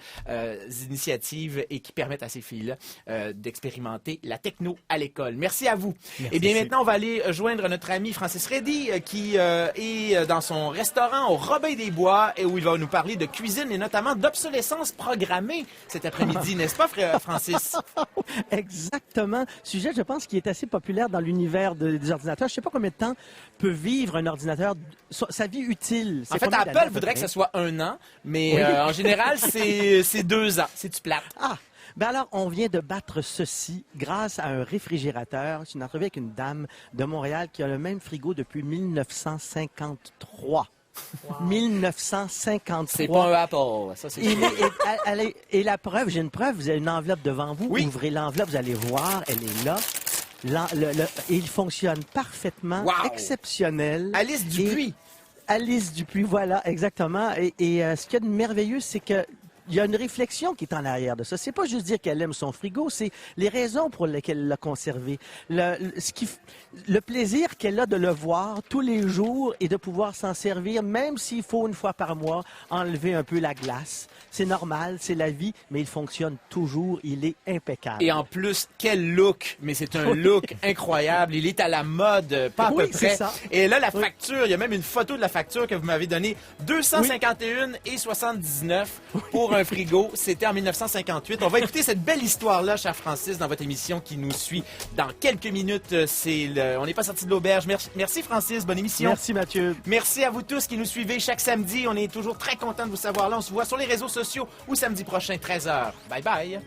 initiatives et qui permettent à ces filles-là d'expérimenter la techno à l'école. Merci à vous. Merci. Eh bien, maintenant, on va aller joindre notre ami Francis Reddy qui est dans son restaurant au Robin des Bois et où il va nous parler de cuisine et notamment d'obsolescence programmée cet après-midi, n'est-ce pas, Francis? Exactement. Sujet, je pense, qui est assez populaire dans l'univers des ordinateurs. Je ne sais pas combien de temps peut vivre un ordinateur, sa vie utile. En fait, Apple voudrait que ce soit 1 an, mais en général, c'est 2 ans. C'est-tu plate? Ah! Ben alors, on vient de battre ceci grâce à un réfrigérateur. C'est une entrevue avec une dame de Montréal qui a le même frigo depuis 1953. Wow. 1953. C'est pas un Apple, ça c'est sûr. Et la preuve, j'ai une preuve, vous avez une enveloppe devant vous. Oui. Ouvrez l'enveloppe, vous allez voir, elle est là. Il fonctionne parfaitement, wow. Exceptionnel. Alice Dupuis. Alice Dupuis, voilà, exactement. Et ce qu'il y a de merveilleux, c'est que il y a une réflexion qui est en arrière de ça. C'est pas juste dire qu'elle aime son frigo, c'est les raisons pour lesquelles elle l'a conservé. Le plaisir qu'elle a de le voir tous les jours et de pouvoir s'en servir, même s'il faut une fois par mois enlever un peu la glace. C'est normal, c'est la vie, mais il fonctionne toujours, il est impeccable. Et en plus, quel look! Mais c'est un look incroyable. Il est à la mode, pas à peu près. Ça. Et là, la facture, il y a même une photo de la facture que vous m'avez donnée. 251,79 pour un frigo. C'était en 1958. On va écouter cette belle histoire-là, cher Francis, dans votre émission qui nous suit dans quelques minutes. On n'est pas sorti de l'auberge. Merci, Francis. Bonne émission. Merci, Mathieu. Merci à vous tous qui nous suivez chaque samedi. On est toujours très contents de vous savoir là. On se voit sur les réseaux sociaux ou samedi prochain, 13h. Bye bye.